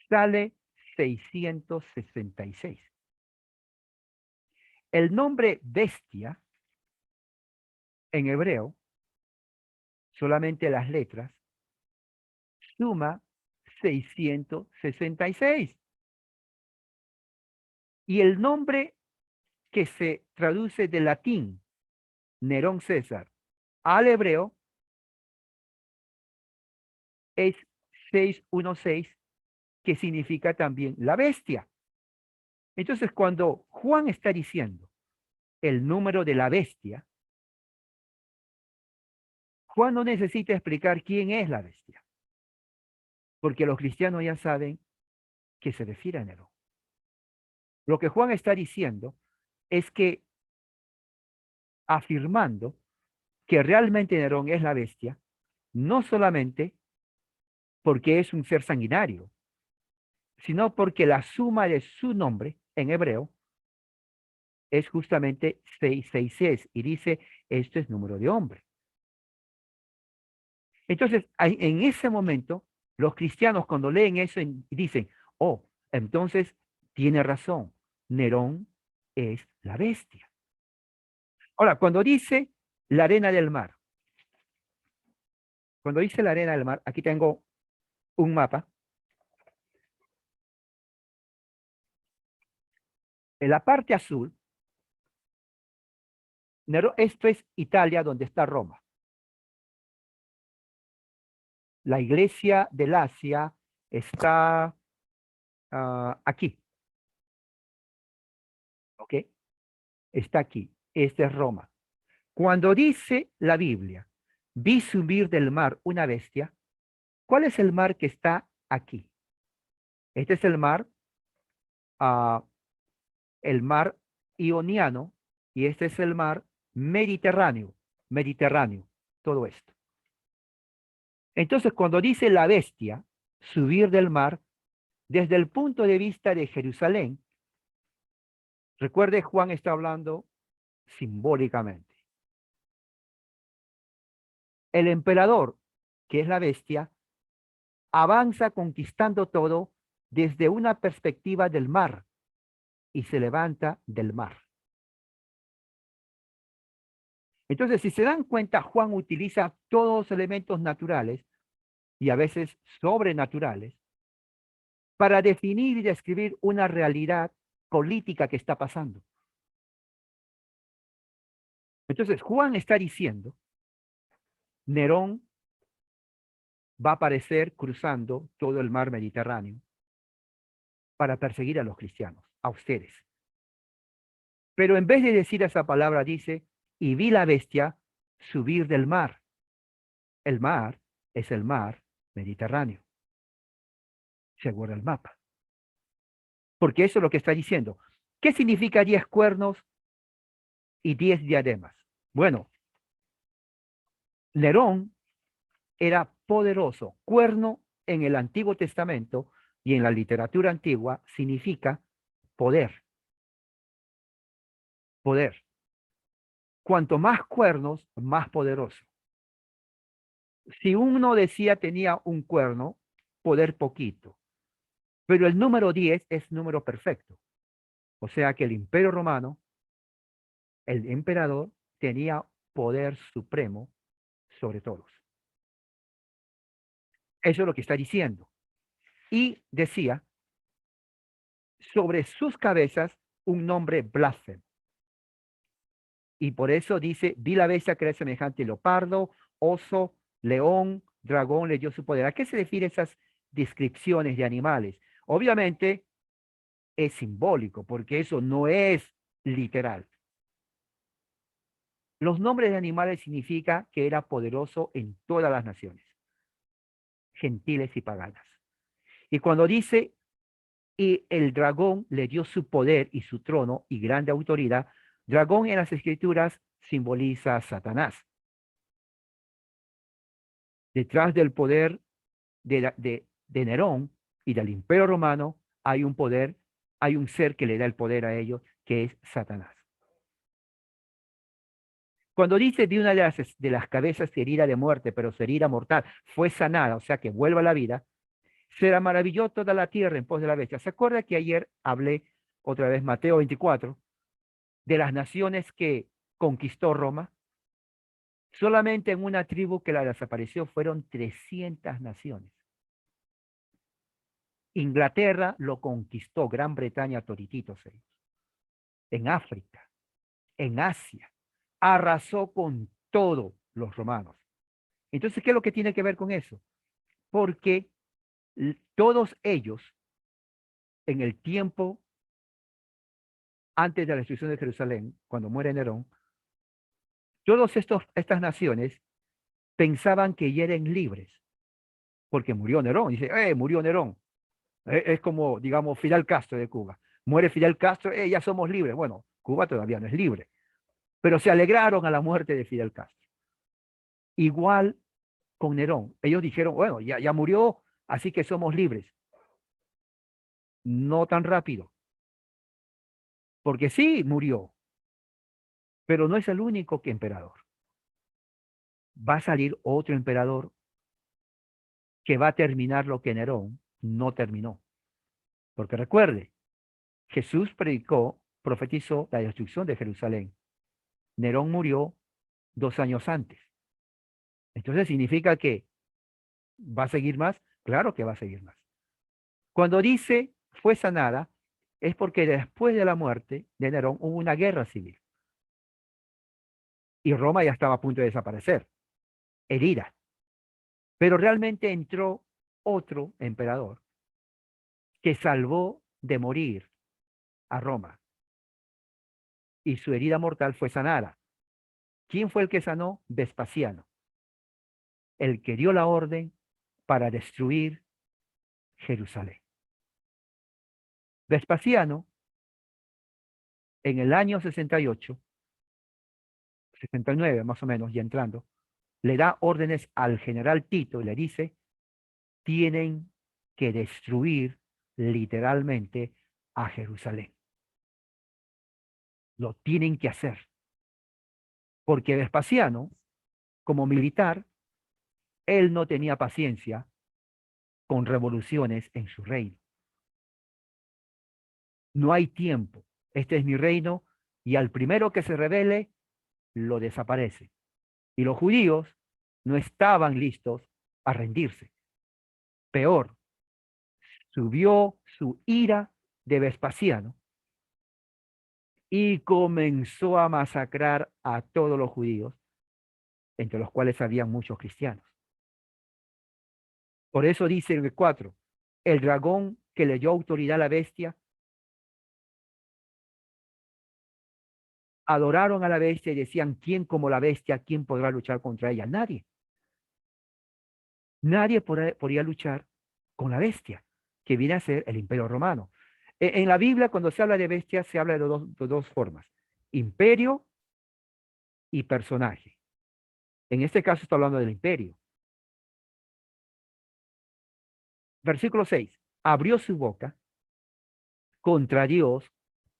sale 666. El nombre bestia en hebreo, solamente las letras, suma 666. Y el nombre que se traduce del latín, Nerón César, al hebreo, es 616, que significa también la bestia. Entonces, cuando Juan está diciendo el número de la bestia, Juan no necesita explicar quién es la bestia, porque los cristianos ya saben que se refiere a Nerón. Lo que Juan está diciendo es que, afirmando que realmente Nerón es la bestia, no solamente porque es un ser sanguinario, sino porque la suma de su nombre en hebreo es justamente 666 y dice, esto es número de hombre. Entonces, en ese momento, los cristianos cuando leen eso dicen, oh, entonces tiene razón, Nerón es la bestia. Ahora, cuando dice la arena del mar, aquí tengo un mapa. En la parte azul, esto es Italia, donde está Roma. La iglesia del Asia está aquí. ¿Ok? Está aquí. Este es Roma. Cuando dice la Biblia, vi subir del mar una bestia, ¿cuál es el mar que está aquí? Este es el mar Ioniano, y este es el mar Mediterráneo, todo esto. Entonces, cuando dice la bestia, subir del mar, desde el punto de vista de Jerusalén, recuerde, Juan está hablando simbólicamente. El emperador, que es la bestia, avanza conquistando todo desde una perspectiva del mar y se levanta del mar. Entonces, si se dan cuenta, Juan utiliza todos los elementos naturales y a veces sobrenaturales para definir y describir una realidad política que está pasando. Entonces, Juan está diciendo, Nerón va a aparecer cruzando todo el mar Mediterráneo para perseguir a los cristianos, a ustedes. Pero en vez de decir esa palabra, dice, y vi la bestia subir del mar. El mar es el mar Mediterráneo, según el mapa. Porque eso es lo que está diciendo. ¿Qué significa 10 cuernos y 10 diademas? Bueno, Nerón era poderoso. Cuerno en el Antiguo Testamento y en la literatura antigua significa poder. Poder. Cuanto más cuernos, más poderoso. Si uno decía tenía un cuerno, poder poquito. Pero el número 10 es número perfecto. O sea que el Imperio Romano, el emperador, tenía poder supremo sobre todos. Eso es lo que está diciendo. Y decía, sobre sus cabezas, un nombre blasfemo. Y por eso dice, vi la bestia que era semejante a leopardo, oso, león, dragón, le dio su poder. ¿A qué se refieren esas descripciones de animales? Obviamente es simbólico, porque eso no es literal. Los nombres de animales significa que era poderoso en todas las naciones, gentiles y paganas. Y cuando dice, y el dragón le dio su poder y su trono y grande autoridad, dragón en las escrituras simboliza a Satanás. Detrás del poder de Nerón y del Imperio Romano hay un poder, hay un ser que le da el poder a ellos, que es Satanás. Cuando dice de una de las cabezas herida de muerte, pero su herida mortal fue sanada, o sea que vuelva a la vida, se maravilló toda la tierra en pos de la bestia. ¿Se acuerda que ayer hablé otra vez, Mateo 24, de las naciones que conquistó Roma? Solamente en una tribu que la desapareció fueron 300 naciones. Inglaterra lo conquistó, Gran Bretaña, todititos ellos. En África, en Asia, arrasó con todos los romanos. Entonces, ¿qué es lo que tiene que ver con eso? Porque todos ellos, en el tiempo antes de la destrucción de Jerusalén, cuando muere Nerón, todas estas naciones pensaban que ya eran libres, porque murió Nerón. Dice, murió Nerón. Es como, digamos, Fidel Castro de Cuba. Muere Fidel Castro, ya somos libres. Bueno, Cuba todavía no es libre, pero se alegraron a la muerte de Fidel Castro. Igual con Nerón. Ellos dijeron, bueno, ya murió, así que somos libres. No tan rápido. Porque sí, murió, pero no es el único que emperador. Va a salir otro emperador que va a terminar lo que Nerón no terminó. Porque recuerde, Jesús predicó, profetizó la destrucción de Jerusalén. Nerón murió 2 años antes. Entonces significa que va a seguir más. Claro que va a seguir más. Cuando dice fue sanada, es porque después de la muerte de Nerón hubo una guerra civil. Y Roma ya estaba a punto de desaparecer, herida. Pero realmente entró otro emperador que salvó de morir a Roma. Y su herida mortal fue sanada. ¿Quién fue el que sanó? Vespasiano. El que dio la orden para destruir Jerusalén. Vespasiano, en el año 68, 69 más o menos, ya entrando, le da órdenes al general Tito y le dice, tienen que destruir literalmente a Jerusalén. Lo tienen que hacer. Porque Vespasiano, como militar, él no tenía paciencia con revoluciones en su reino. No hay tiempo. Este es mi reino y al primero que se rebele, lo desaparece. Y los judíos no estaban listos a rendirse. Peor, subió su ira de Vespasiano y comenzó a masacrar a todos los judíos, entre los cuales había muchos cristianos. Por eso dice en el 4, el dragón que le dio autoridad a la bestia, adoraron a la bestia y decían, ¿quién como la bestia? ¿Quién podrá luchar contra ella? Nadie. Nadie podría luchar con la bestia, que viene a ser el Imperio Romano. En la Biblia, cuando se habla de bestia, se habla de dos formas, imperio y personaje. En este caso está hablando del imperio. Versículo 6. Abrió su boca contra Dios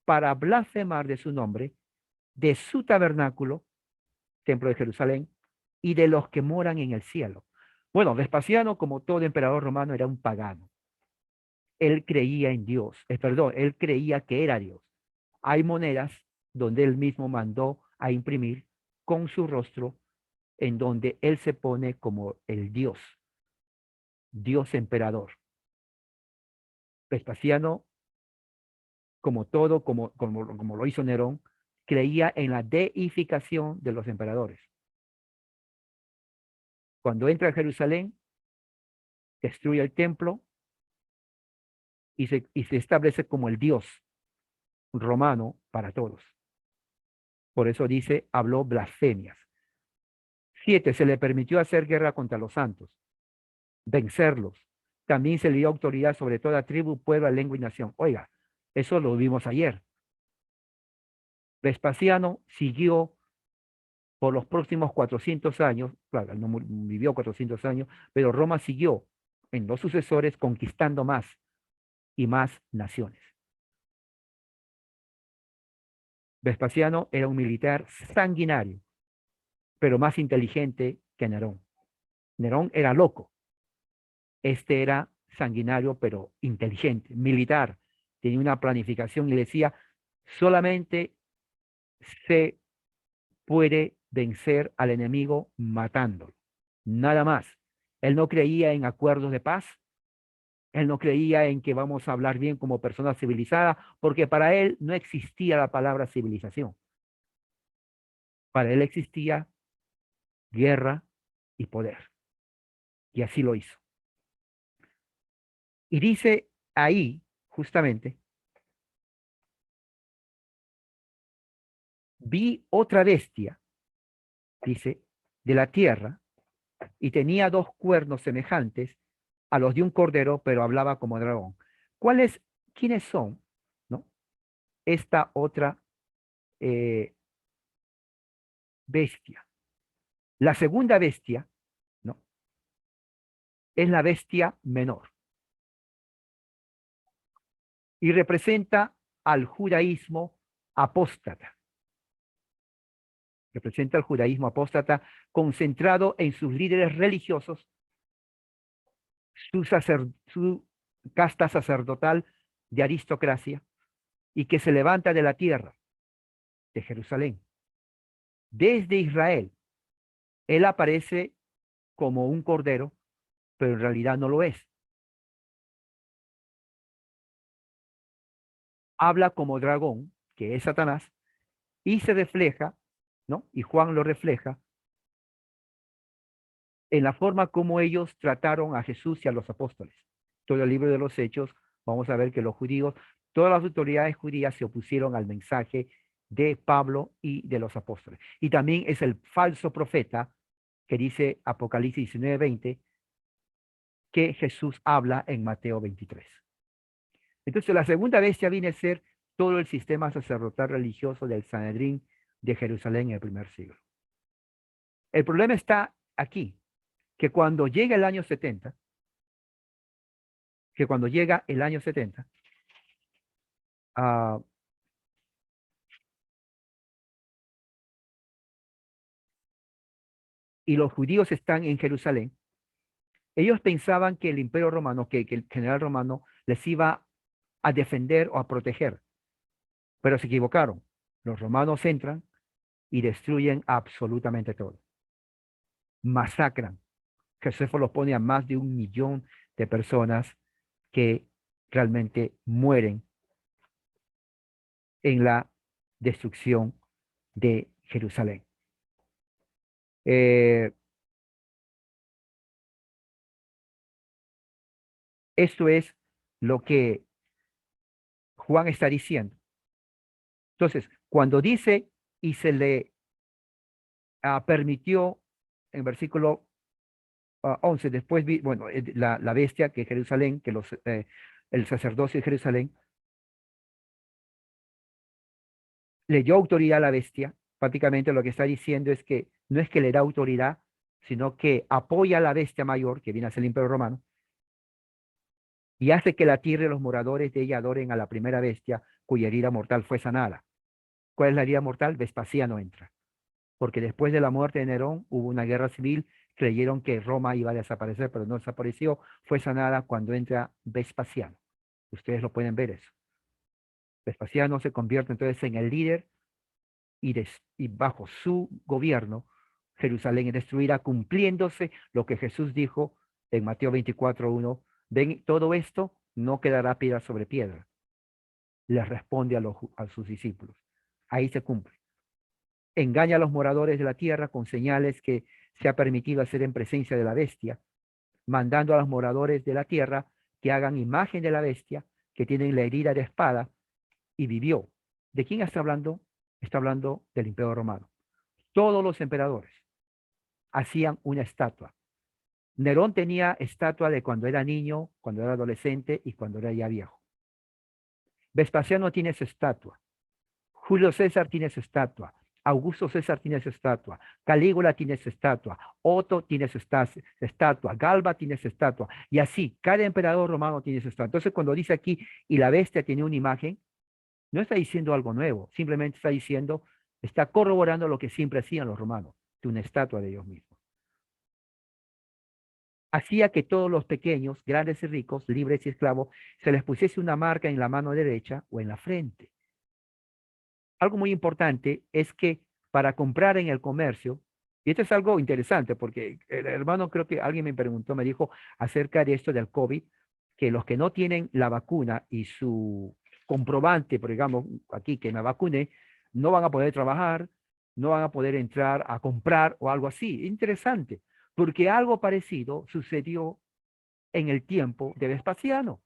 para blasfemar de su nombre, de su tabernáculo, templo de Jerusalén, y de los que moran en el cielo. Bueno, Vespasiano, como todo emperador romano, era un pagano. Él creía en Dios, perdón, él creía que era Dios. Hay monedas donde él mismo mandó a imprimir con su rostro, en donde él se pone como el Dios, Dios emperador. Vespasiano, como todo, como lo hizo Nerón, creía en la deificación de los emperadores. Cuando entra a Jerusalén, destruye el templo y se establece como el Dios romano para todos. Por eso dice, habló blasfemias. 7. Se le permitió hacer guerra contra los santos, vencerlos. También se le dio autoridad sobre toda tribu, pueblo, lengua y nación. Oiga, eso lo vimos ayer. Vespasiano siguió por los próximos 400 años, claro, no vivió 400 años, pero Roma siguió en los sucesores conquistando más y más naciones. Vespasiano era un militar sanguinario, pero más inteligente que Nerón. Nerón era loco. Este era sanguinario, pero inteligente, militar. Tenía una planificación y le decía, solamente se puede vencer al enemigo matándolo. Nada más. Él no creía en acuerdos de paz. Él no creía en que vamos a hablar bien como persona civilizada, porque para él no existía la palabra civilización. Para él existía guerra y poder. Y así lo hizo. Y dice ahí, justamente, vi otra bestia, dice, de la tierra, y tenía 2 cuernos semejantes a los de un cordero, pero hablaba como dragón. ¿Quiénes son, no? Esta otra bestia. La segunda bestia, ¿no? Es la bestia menor. Y representa al judaísmo apóstata. Representa al judaísmo apóstata concentrado en sus líderes religiosos, su casta sacerdotal de aristocracia, y que se levanta de la tierra, de Jerusalén. Desde Israel, él aparece como un cordero, pero en realidad no lo es. Habla como dragón, que es Satanás, y se refleja, ¿no? Y Juan lo refleja en la forma como ellos trataron a Jesús y a los apóstoles. Todo el libro de los Hechos, vamos a ver que los judíos, todas las autoridades judías se opusieron al mensaje de Pablo y de los apóstoles. Y también es el falso profeta que dice Apocalipsis 19:20, que Jesús habla en Mateo 23. Entonces, la segunda bestia viene a ser todo el sistema sacerdotal religioso del Sanedrín de Jerusalén en el primer siglo. El problema está aquí, que cuando llega el año 70, y los judíos están en Jerusalén, ellos pensaban que el imperio romano, que el general romano les iba a defender o a proteger, pero se equivocaron. Los romanos entran y destruyen absolutamente todo. Masacran. Josefo los pone a más de 1 millón de personas que realmente mueren en la destrucción de Jerusalén. Esto es lo que Juan está diciendo. Entonces, cuando dice y se le permitió, en versículo 11, después vi, bueno, la bestia que Jerusalén, que el sacerdocio de Jerusalén le dio autoridad a la bestia. Prácticamente lo que está diciendo es que no es que le da autoridad, sino que apoya a la bestia mayor, que viene a ser el imperio romano, y hace que la tierra y los moradores de ella adoren a la primera bestia, cuya herida mortal fue sanada. ¿Cuál es la herida mortal? Vespasiano entra. Porque después de la muerte de Nerón hubo una guerra civil creyeron que Roma iba a desaparecer, pero no desapareció. Fue sanada cuando entra Vespasiano. Ustedes lo pueden ver eso. Vespasiano se convierte entonces en el líder y bajo su gobierno Jerusalén es destruida, cumpliéndose lo que Jesús dijo en Mateo 24:1. Ven, todo esto no quedará piedra sobre piedra. Les responde a sus discípulos. Ahí se cumple. Engaña a los moradores de la tierra con señales que se ha permitido hacer en presencia de la bestia, mandando a los moradores de la tierra que hagan imagen de la bestia, que tienen la herida de espada, y vivió. ¿De quién está hablando? Está hablando del Imperio Romano. Todos los emperadores hacían una estatua. Nerón tenía estatua de cuando era niño, cuando era adolescente y cuando era ya viejo. Vespasiano tiene su estatua. Julio César tiene su estatua. Augusto César tiene su estatua. Calígula tiene su estatua. Otto tiene su estatua. Galba tiene su estatua. Y así, cada emperador romano tiene su estatua. Entonces, cuando dice aquí, y la bestia tiene una imagen, no está diciendo algo nuevo. Simplemente está diciendo, está corroborando lo que siempre hacían los romanos, de una estatua de ellos mismos. Hacía que todos los pequeños, grandes y ricos, libres y esclavos, se les pusiese una marca en la mano derecha o en la frente. Algo muy importante es que para comprar en el comercio, y esto es algo interesante porque el hermano, creo que alguien me preguntó, me dijo acerca de esto del COVID, que los que no tienen la vacuna y su comprobante, por digamos, aquí que me vacuné, no van a poder trabajar, no van a poder entrar a comprar o algo así. Interesante, porque algo parecido sucedió en el tiempo de Vespasiano,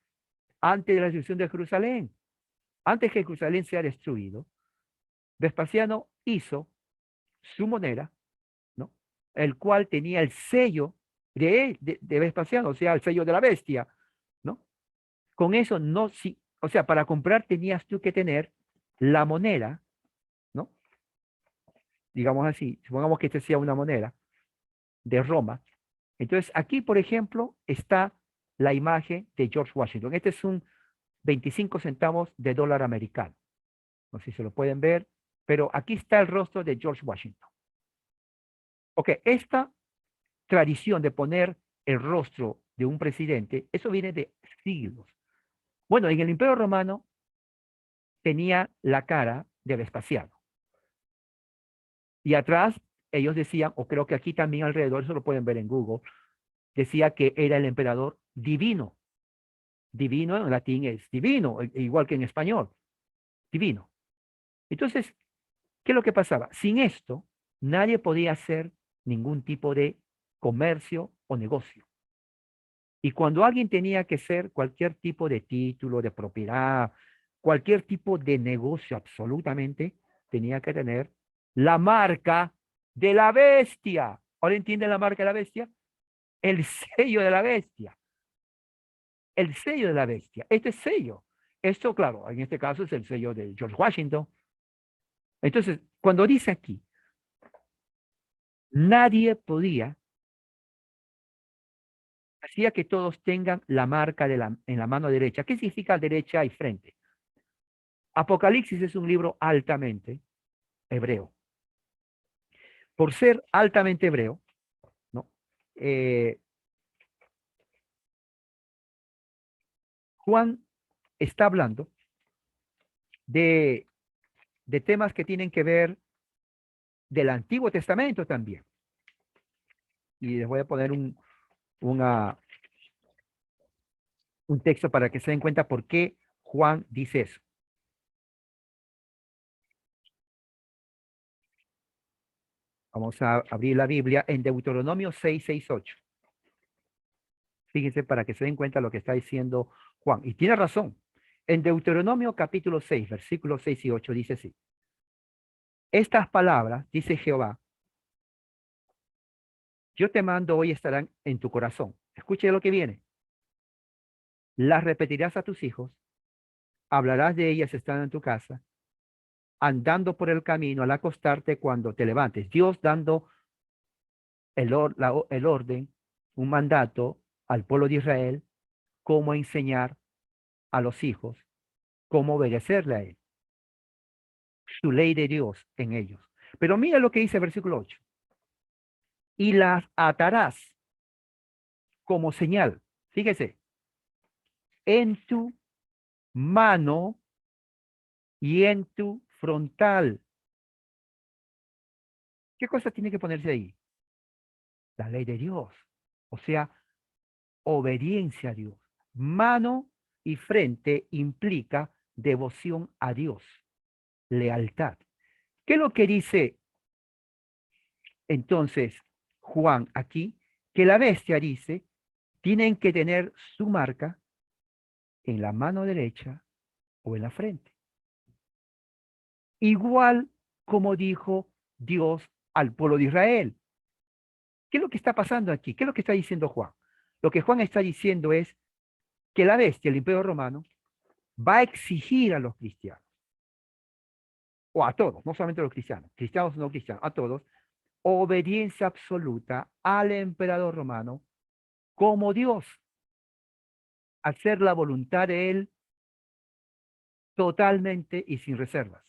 antes de la destrucción de Jerusalén. Antes que Jerusalén sea destruido, Vespasiano hizo su moneda, ¿no? El cual tenía el sello de Vespasiano, o sea, el sello de la bestia, ¿no? Con eso no, sí, o sea, para comprar tenías tú que tener la moneda, ¿no? Digamos así, supongamos que esta sea una moneda de Roma. Entonces, aquí, por ejemplo, está la imagen de George Washington. Este es un 25 centavos de dólar americano. No sé si se lo pueden ver, pero aquí está el rostro de George Washington. Ok, esta tradición de poner el rostro de un presidente, eso viene de siglos. Bueno, en el Imperio Romano tenía la cara de Vespasiano. Y atrás ellos decían, o creo que aquí también alrededor, eso lo pueden ver en Google, decía que era el emperador divino. Divino en latín es divino, igual que en español, divino. Entonces, ¿qué es lo que pasaba? Sin esto, nadie podía hacer ningún tipo de comercio o negocio. Y cuando alguien tenía que hacer cualquier tipo de título, de propiedad, cualquier tipo de negocio absolutamente, tenía que tener la marca de la bestia. ¿Ahora entienden la marca de la bestia? El sello de la bestia. El sello de la bestia. Este sello. Esto, claro, en este caso es el sello de George Washington. Entonces, cuando dice aquí, nadie podía, hacía que todos tengan la marca en la mano derecha. ¿Qué significa derecha y frente? Apocalipsis es un libro altamente hebreo. Por ser altamente hebreo, ¿no? Juan está hablando de temas que tienen que ver del Antiguo Testamento también. Y les voy a poner un texto para que se den cuenta por qué Juan dice eso. Vamos a abrir la Biblia en Deuteronomio 6:8. Fíjense para que se den cuenta lo que está diciendo Juan. Y tiene razón. En Deuteronomio capítulo 6, versículos 6 y 8 dice así. Estas palabras, dice Jehová, yo te mando hoy estarán en tu corazón. Escuche lo que viene. Las repetirás a tus hijos, hablarás de ellas estando en tu casa, andando por el camino al acostarte cuando te levantes. Dios dando el orden, un mandato al pueblo de Israel, cómo enseñar a los hijos, cómo obedecerle a él. Su ley de Dios en ellos. Pero mira lo que dice el versículo 8. y las atarás como señal. Fíjese, en tu mano y en tu frontal. ¿Qué cosa tiene que ponerse ahí? La ley de Dios. O sea, obediencia a Dios. Mano y frente implica devoción a Dios, lealtad. ¿Qué es lo que dice entonces Juan aquí? Que la bestia dice, tienen que tener su marca en la mano derecha o en la frente. Igual como dijo Dios al pueblo de Israel. ¿Qué es lo que está pasando aquí? ¿Qué es lo que está diciendo Juan? Lo que Juan está diciendo es que la bestia, el imperio romano, va a exigir a los cristianos, o a todos, no solamente a los cristianos no cristianos, a todos, obediencia absoluta al emperador romano como Dios, hacer la voluntad de él totalmente y sin reservas.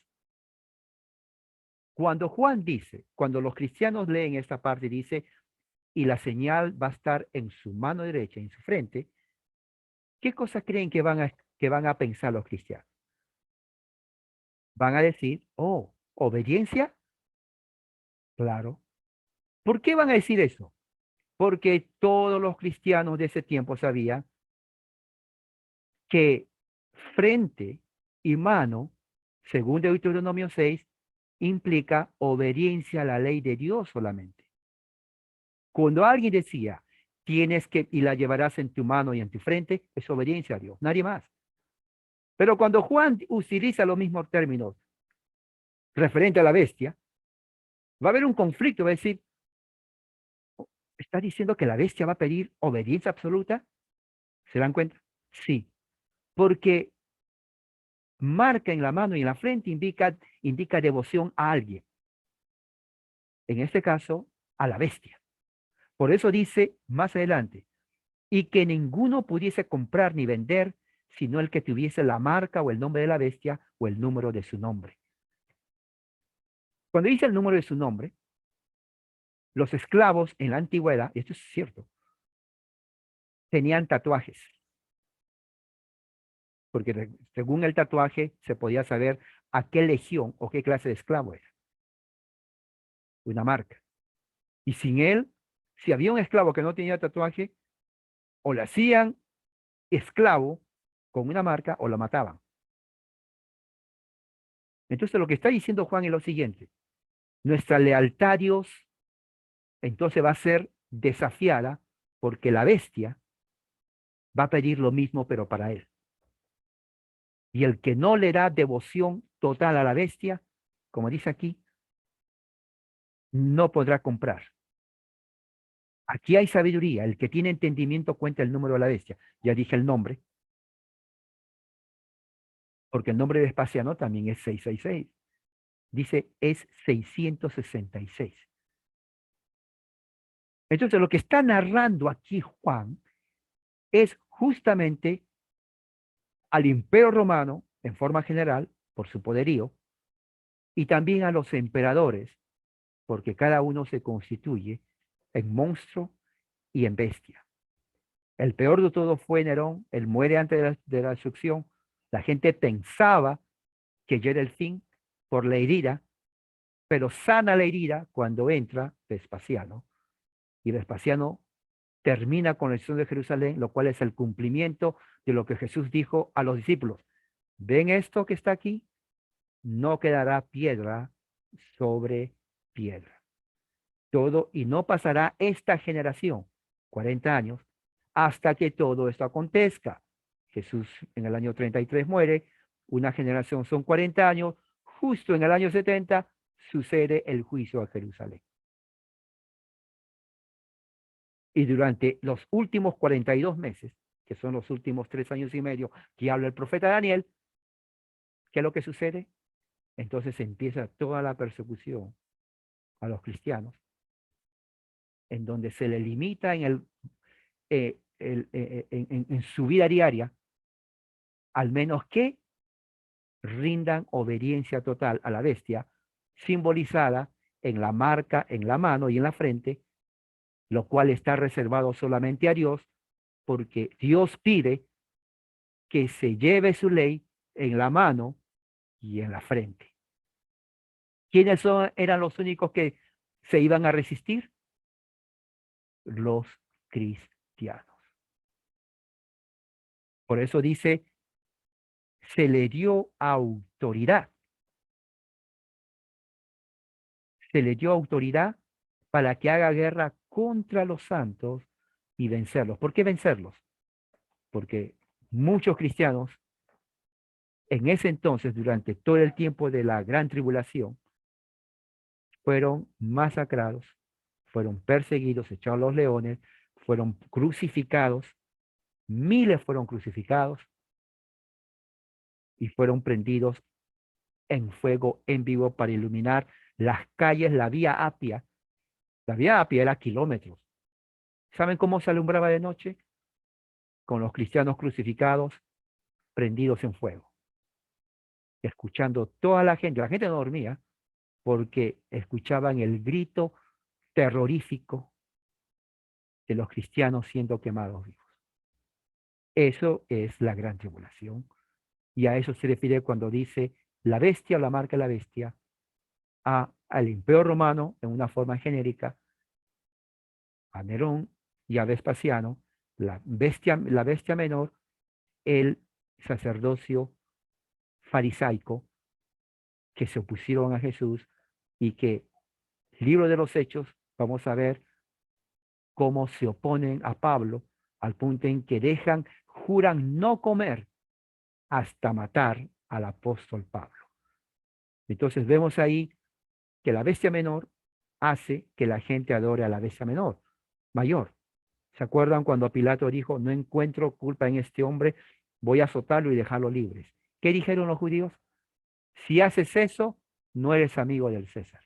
Cuando Juan dice, cuando los cristianos leen esta parte, dice, y la señal va a estar en su mano derecha, en su frente, ¿qué cosa creen que van a pensar los cristianos? Van a decir, oh, obediencia, claro. ¿Por qué van a decir eso? Porque todos los cristianos de ese tiempo sabían que frente y mano, según Deuteronomio 6, implica obediencia a la ley de Dios solamente. Cuando alguien decía, tienes que, y la llevarás en tu mano y en tu frente, es obediencia a Dios, nadie más. Pero cuando Juan utiliza los mismos términos referente a la bestia, va a haber un conflicto, va a decir, ¿está diciendo que la bestia va a pedir obediencia absoluta? ¿Se dan cuenta? Sí, porque marca en la mano y en la frente indica devoción a alguien. En este caso, a la bestia. Por eso dice más adelante, y que ninguno pudiese comprar ni vender, sino el que tuviese la marca o el nombre de la bestia o el número de su nombre. Cuando dice el número de su nombre, los esclavos en la antigüedad, y esto es cierto, tenían tatuajes. Porque según el tatuaje se podía saber a qué legión o qué clase de esclavo era. Una marca. Y sin él, si había un esclavo que no tenía tatuaje, o le hacían esclavo con una marca o lo mataban. Entonces lo que está diciendo Juan es lo siguiente. Nuestra lealtad a Dios entonces va a ser desafiada porque la bestia va a pedir lo mismo pero para él. Y el que no le da devoción total a la bestia, como dice aquí, no podrá comprar. Aquí hay sabiduría. El que tiene entendimiento cuenta el número de la bestia. Ya dije el nombre. Porque el nombre de Vespasiano también es 666. Dice, es 666. Entonces, lo que está narrando aquí Juan es justamente al imperio romano, en forma general, por su poderío, y también a los emperadores, porque cada uno se constituye en monstruo y en bestia. El peor de todo fue Nerón, él muere antes de la destrucción. La gente pensaba que ya era el fin por la herida, pero sana la herida cuando entra Vespasiano. Y Vespasiano termina con la destrucción de Jerusalén, lo cual es el cumplimiento de lo que Jesús dijo a los discípulos. ¿Ven esto que está aquí? No quedará piedra sobre piedra. Todo, y no pasará esta generación, 40 años, hasta que todo esto acontezca. Jesús en el año 33 muere, una generación son 40 años, justo en el año 70 sucede el juicio a Jerusalén. Y durante los últimos 42 meses, que son los últimos 3 años y medio que habla el profeta Daniel, ¿qué es lo que sucede? Entonces empieza toda la persecución a los cristianos, en donde se le limita en su vida diaria, al menos que rindan obediencia total a la bestia, simbolizada en la marca en la mano y en la frente, lo cual está reservado solamente a Dios, porque Dios pide que se lleve su ley en la mano y en la frente. ¿Quiénes eran los únicos que se iban a resistir? Los cristianos. Por eso dice, se le dio autoridad. Se le dio autoridad para que haga guerra contra los santos y vencerlos. ¿Por qué vencerlos? Porque muchos cristianos en ese entonces, durante todo el tiempo de la gran tribulación, fueron masacrados, fueron perseguidos, echados a los leones, fueron crucificados, miles fueron crucificados y fueron prendidos en fuego en vivo para iluminar las calles, la vía Apia. La vía Apia era kilómetros. ¿Saben cómo se alumbraba de noche? Con los cristianos crucificados, prendidos en fuego. Escuchando toda la gente no dormía porque escuchaban el grito terrorífico de los cristianos siendo quemados vivos. Eso es la gran tribulación. Y a eso se refiere cuando dice la bestia o la marca de la bestia al Imperio Romano en una forma genérica, a Nerón y a Vespasiano, la bestia menor, el sacerdocio farisaico que se opusieron a Jesús y que, libro de los Hechos, vamos a ver cómo se oponen a Pablo al punto en que juran no comer hasta matar al apóstol Pablo. Entonces vemos ahí que la bestia menor hace que la gente adore a la bestia mayor. ¿Se acuerdan cuando Pilato dijo, no encuentro culpa en este hombre, voy a azotarlo y dejarlo libres? ¿Qué dijeron los judíos? Si haces eso, no eres amigo del César.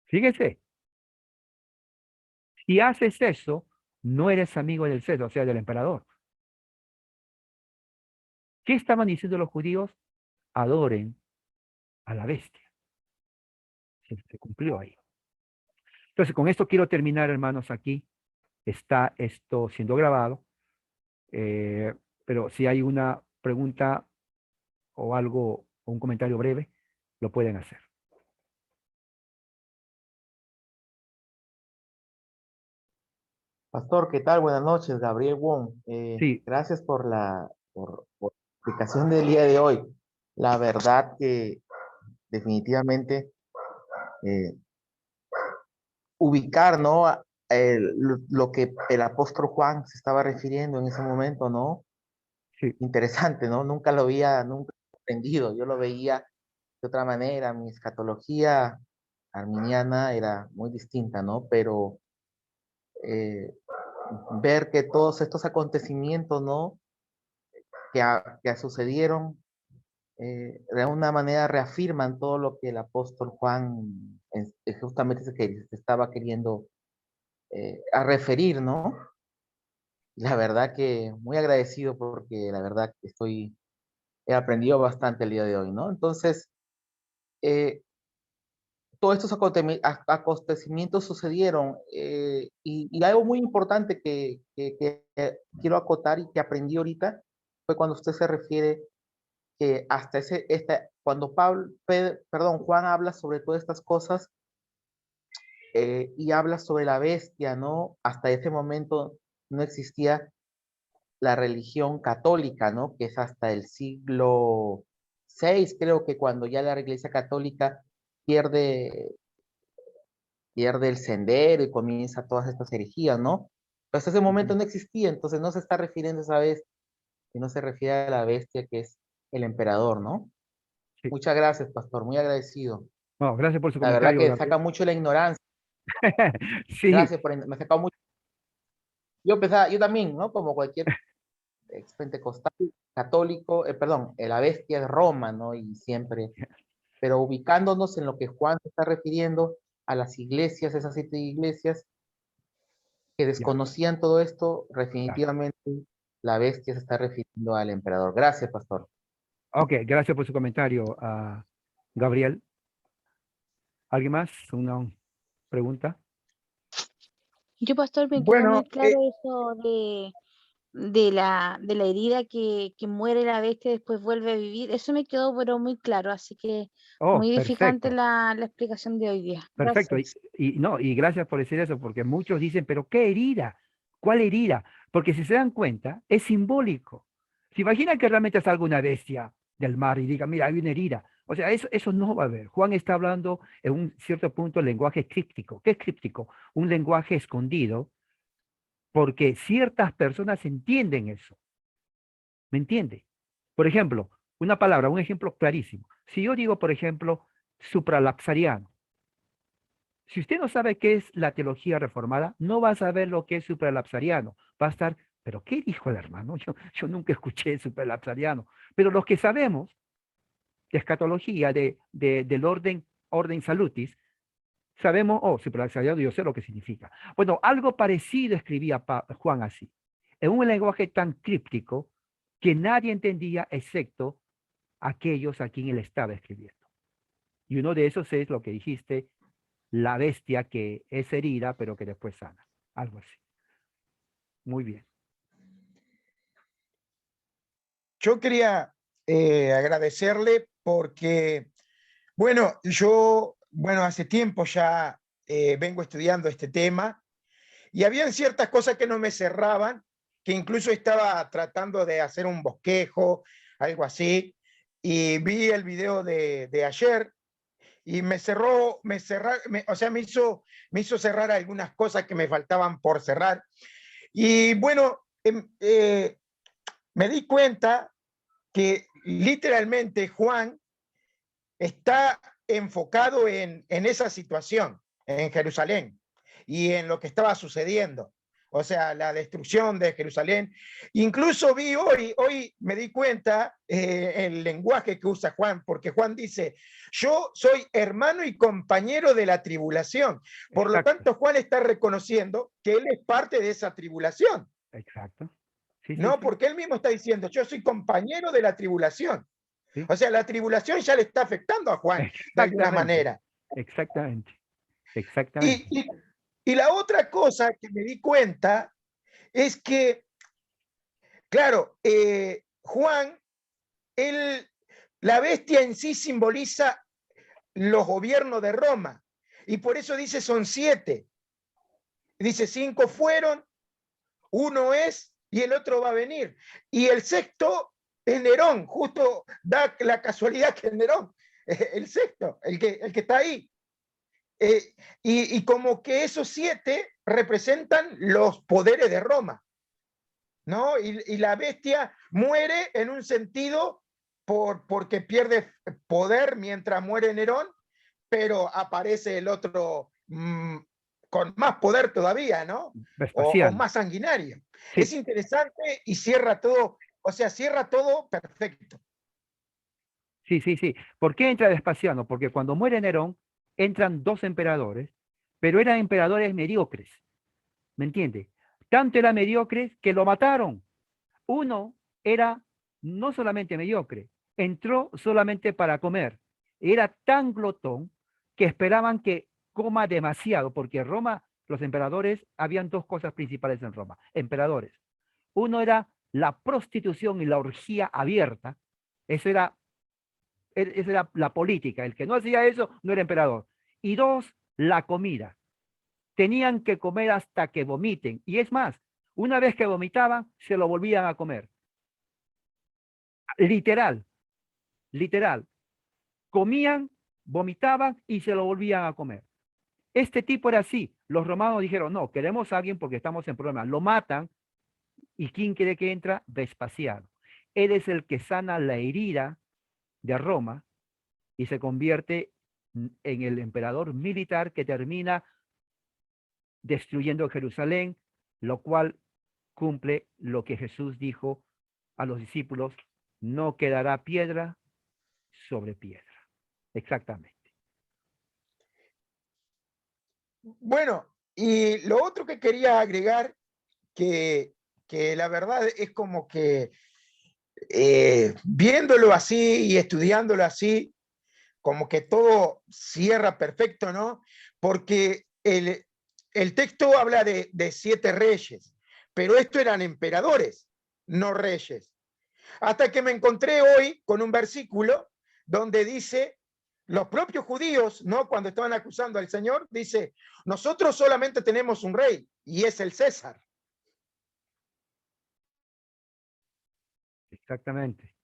Fíjense, si haces eso, no eres amigo del César, o sea, del emperador. ¿Qué estaban diciendo los judíos? Adoren a la bestia. Se cumplió ahí. Entonces, con esto quiero terminar, hermanos, aquí. Está esto siendo grabado. Pero si hay una pregunta o algo, o un comentario breve, lo pueden hacer. Pastor, ¿qué tal? Buenas noches, Gabriel Wong. Sí, Gracias por la explicación del día de hoy. La verdad que definitivamente eh, ubicar, ¿no? Lo que el apóstol Juan se estaba refiriendo en ese momento, ¿no? sí, Interesante, ¿no? Nunca lo había entendido. Yo lo veía de otra manera. Mi escatología arminiana era muy distinta, ¿no? Pero ver que todos estos acontecimientos, ¿no? Que sucedieron, de alguna manera reafirman todo lo que el apóstol Juan justamente se estaba queriendo a referir, ¿no? La verdad que muy agradecido porque la verdad que he aprendido bastante el día de hoy, ¿no? Entonces, eh, todos estos acontecimientos sucedieron y algo muy importante que quiero acotar y que aprendí ahorita fue cuando usted se refiere que hasta cuando Juan habla sobre todas estas cosas y habla sobre la bestia, ¿no? Hasta ese momento no existía la religión católica, ¿no? Que es hasta el siglo VI, creo que cuando ya la Iglesia Católica pierde el sendero y comienza todas estas herejías, ¿no? Pero hasta ese momento no existía, entonces no se está refiriendo a esa bestia, sino se refiere a la bestia que es el emperador, ¿no? sí. Muchas gracias, pastor, muy agradecido. Bueno, gracias por su La verdad comentario, que Gabriel. saca mucho la ignorancia. Sí, Gracias me ha sacado mucho. Yo también, ¿no? Como cualquier ex pentecostal, católico, la bestia es Roma, ¿no? Y siempre, pero ubicándonos en lo que Juan se está refiriendo a las iglesias, esas 7 iglesias que desconocían todo esto, definitivamente la bestia se está refiriendo al emperador. Gracias, pastor. ok, gracias por su comentario, Gabriel. ¿Alguien más? ¿Una pregunta? Yo, pastor, me quedó Bueno, muy claro eso de la herida que muere la bestia y después vuelve a vivir. Eso me quedó pero muy claro, así que Oh, muy edificante perfecto, la explicación de hoy día. perfecto. Gracias. No, y gracias por decir eso, porque muchos dicen, pero ¿qué herida? ¿Cuál herida? Porque si se dan cuenta, es simbólico. ¿Se imaginan que realmente salga una bestia del mar y diga, mira, hay una herida? O sea, eso no va a haber. Juan está hablando en un cierto punto el lenguaje críptico. ¿Qué es críptico? Un lenguaje escondido, porque ciertas personas entienden eso. ¿Me entiende? Por ejemplo, una palabra, un ejemplo clarísimo. Si yo digo, por ejemplo, supralapsariano, si usted no sabe qué es la teología reformada, no va a saber lo que es supralapsariano. Va a estar, ¿pero qué dijo el hermano? Yo nunca escuché supralapsariano. Pero los que sabemos de escatología, del orden salutis, sabemos, oh, supralapsariano, yo sé lo que significa. Bueno, algo parecido escribía Juan así, en un lenguaje tan críptico que nadie entendía excepto aquellos a quien él estaba escribiendo. Y uno de esos es lo que dijiste, la bestia que es herida, pero que después sana. Algo así. Muy bien. yo quería agradecerle porque, bueno, hace tiempo ya vengo estudiando este tema y habían ciertas cosas que no me cerraban, que incluso estaba tratando de hacer un bosquejo, algo así, y vi el video de ayer y me hizo cerrar algunas cosas que me faltaban por cerrar. Y bueno, me di cuenta que literalmente Juan está enfocado en esa situación, en Jerusalén, y en lo que estaba sucediendo. O sea, la destrucción de Jerusalén. Incluso vi hoy me di cuenta el lenguaje que usa Juan, porque Juan dice, yo soy hermano y compañero de la tribulación. Por lo Exacto, tanto, Juan está reconociendo que él es parte de esa tribulación, exacto. Sí, sí, ¿no? sí, Porque él mismo está diciendo, yo soy compañero de la tribulación. sí. O sea, la tribulación ya le está afectando a Juan de alguna Exactamente, manera. exactamente, exactamente. Y, y, y la otra cosa que me di cuenta es que, claro, Juan, él, la bestia en sí simboliza los gobiernos de Roma. Y por eso dice son 7. Dice 5 fueron, uno es y el otro va a venir. Y el sexto es Nerón, justo da la casualidad que es Nerón, el sexto, el que está ahí. Y como que esos 7 representan los poderes de Roma, ¿no? Y la bestia muere en un sentido porque pierde poder mientras muere Nerón, pero aparece el otro con más poder todavía, ¿no? O Vespasiano. más sanguinario. Es Sí, interesante y cierra todo, o sea, cierra todo perfecto. sí, sí, sí. ¿Por qué entra Vespasiano? Porque cuando muere Nerón, entran dos emperadores, pero eran emperadores mediocres. ¿Me entiende? Tanto era mediocres que lo mataron. Uno era no solamente mediocre, entró solamente para comer. Era tan glotón que esperaban que coma demasiado, porque en Roma, los emperadores, habían dos cosas principales en Roma, emperadores. Uno era la prostitución y la orgía abierta, eso era, esa era la política, el que no hacía eso no era emperador. Y dos, la comida. Tenían que comer hasta que vomiten. Y es más, una vez que vomitaban, se lo volvían a comer. Literal, literal. Comían, vomitaban y se lo volvían a comer. Este tipo era así. Los romanos dijeron, no, queremos a alguien porque estamos en problemas. Lo matan. ¿Y quién quiere que entra? Vespasiano. Él es el que sana la herida de Roma y se convierte en el emperador militar que termina destruyendo Jerusalén, lo cual cumple lo que Jesús dijo a los discípulos, no quedará piedra sobre piedra. Exactamente. Bueno, y lo otro que quería agregar, que la verdad es como que viéndolo así y estudiándolo así, como que todo cierra perfecto, ¿no? Porque el texto habla de 7 reyes, pero estos eran emperadores, no reyes. Hasta que me encontré hoy con un versículo donde dice, los propios judíos, ¿no? Cuando estaban acusando al Señor, dice, nosotros solamente tenemos un rey y es el César. Exactamente,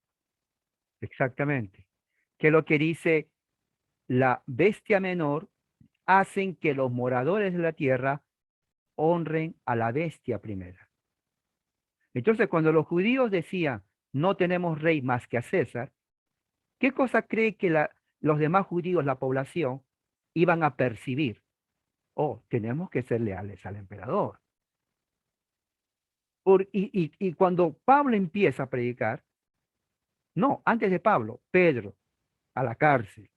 exactamente. Que lo que dice la bestia menor hacen que los moradores de la tierra honren a la bestia primera. Entonces, cuando los judíos decían, no tenemos rey más que a César, ¿qué cosa cree que los demás judíos, la población, iban a percibir? Oh, tenemos que ser leales al emperador. Y cuando Pablo empieza a predicar, no, antes de Pablo, Pedro a la cárcel,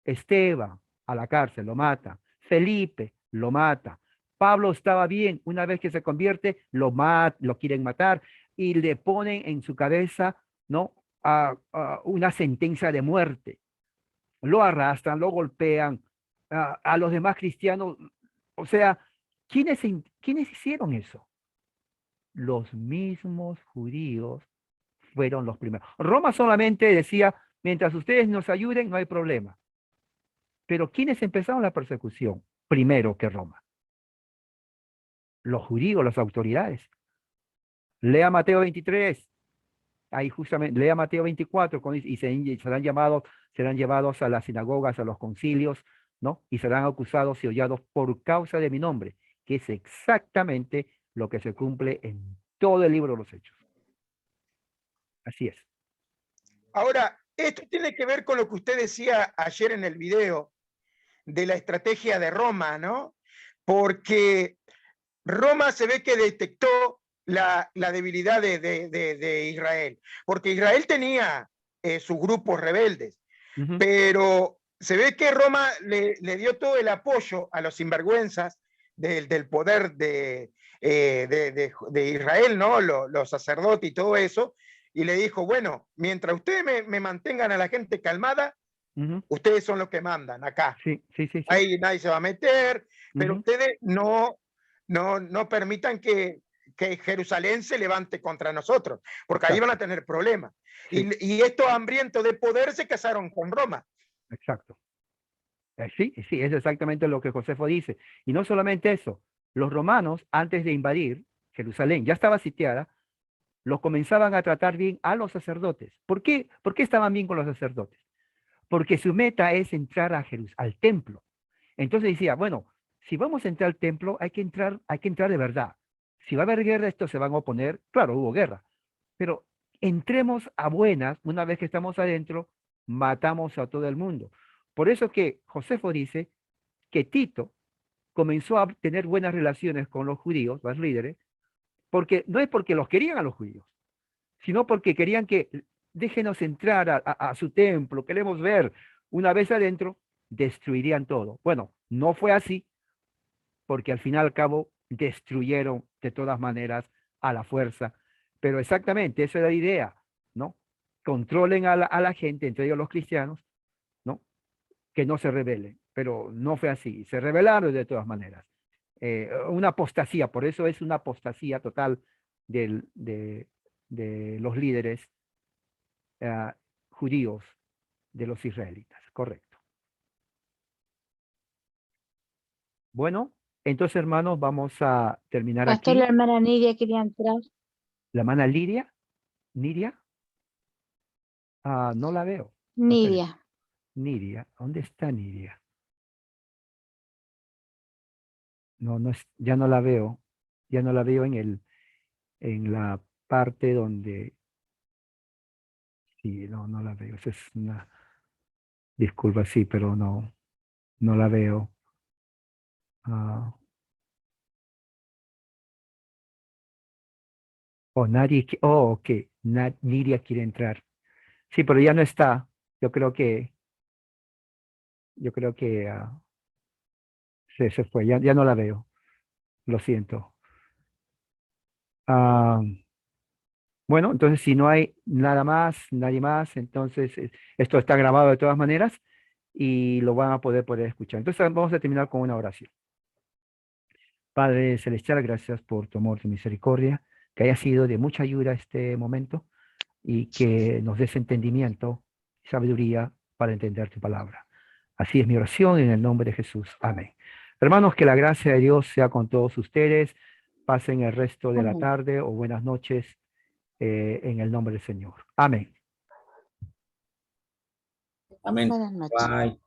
Esteban a la cárcel, lo mata, Felipe lo mata, Pablo estaba bien, una vez que se convierte, lo quieren matar y le ponen en su cabeza, ¿no? Una sentencia de muerte. Lo arrastran, lo golpean, a los demás cristianos. O sea, ¿quiénes hicieron eso? Los mismos judíos fueron los primeros. Roma solamente decía, mientras ustedes nos ayuden, no hay problema. Pero ¿quiénes empezaron la persecución primero que Roma? Los judíos, las autoridades. Lea Mateo 23, ahí justamente, lea Mateo 24, y serán llevados a las sinagogas, a los concilios, ¿no? Y serán acusados y hollados por causa de mi nombre, que es exactamente lo que se cumple en todo el libro de los Hechos. Así es. Ahora, esto tiene que ver con lo que usted decía ayer en el video de la estrategia de Roma, ¿no? Porque Roma se ve que detectó la debilidad de Israel, porque Israel tenía sus grupos rebeldes, pero se ve que Roma le dio todo el apoyo a los sinvergüenzas del poder de Israel, ¿no? Los sacerdotes y todo eso, y le dijo, bueno, mientras ustedes me mantengan a la gente calmada, ustedes son los que mandan acá. Sí. Ahí nadie se va a meter, pero ustedes no permitan que Jerusalén se levante contra nosotros, porque ahí van a tener problemas. Sí. Y estos hambrientos de poder se casaron con Roma. Exacto. Sí, es exactamente lo que Josefo dice. Y no solamente eso, los romanos, antes de invadir Jerusalén, ya estaba sitiada, los comenzaban a tratar bien a los sacerdotes. ¿Por qué estaban bien con los sacerdotes? Porque su meta es entrar al templo. Entonces decía, bueno, si vamos a entrar al templo, hay que entrar de verdad. Si va a haber guerra, estos se van a oponer. Claro, hubo guerra. Pero entremos a buenas, una vez que estamos adentro, matamos a todo el mundo. Por eso que Josefo dice que Tito comenzó a tener buenas relaciones con los judíos, los líderes, porque no es porque los querían a los judíos, sino porque querían que déjenos entrar a su templo, queremos ver. Una vez adentro, destruirían todo. Bueno, no fue así, porque al fin y al cabo destruyeron de todas maneras a la fuerza. Pero exactamente, esa es la idea, ¿no? Controlen a la gente, entre ellos los cristianos, ¿no? Que no se rebelen. Pero no fue así, se rebelaron de todas maneras. Una apostasía, por eso es una apostasía total de los líderes judíos, de los israelitas, correcto. Bueno, entonces, hermanos, vamos a terminar Pastor, aquí. la hermana Nidia quería entrar. ¿La hermana Lidia? ¿Nidia? No la veo. Nidia. Nidia, ¿dónde está Nidia? No, ya no la veo. Ya no la veo en la parte donde... Sí, no la veo. Esa es una... Disculpa, sí, pero no la veo. Ok. Nidia quiere entrar. Sí, pero ya no está. Yo creo que se fue. Ya no la veo. Lo siento. Bueno, entonces si no hay nadie más, entonces esto está grabado de todas maneras y lo van a poder escuchar. Entonces vamos a terminar con una oración. Padre Celestial, gracias por tu amor, tu misericordia, que haya sido de mucha ayuda este momento y que nos des entendimiento y sabiduría para entender tu palabra. Así es mi oración en el nombre de Jesús. Amén. Hermanos, que la gracia de Dios sea con todos ustedes. Pasen el resto de la Amén. tarde o buenas noches en el nombre del Señor. Amén. Amén. Buenas noches. Bye.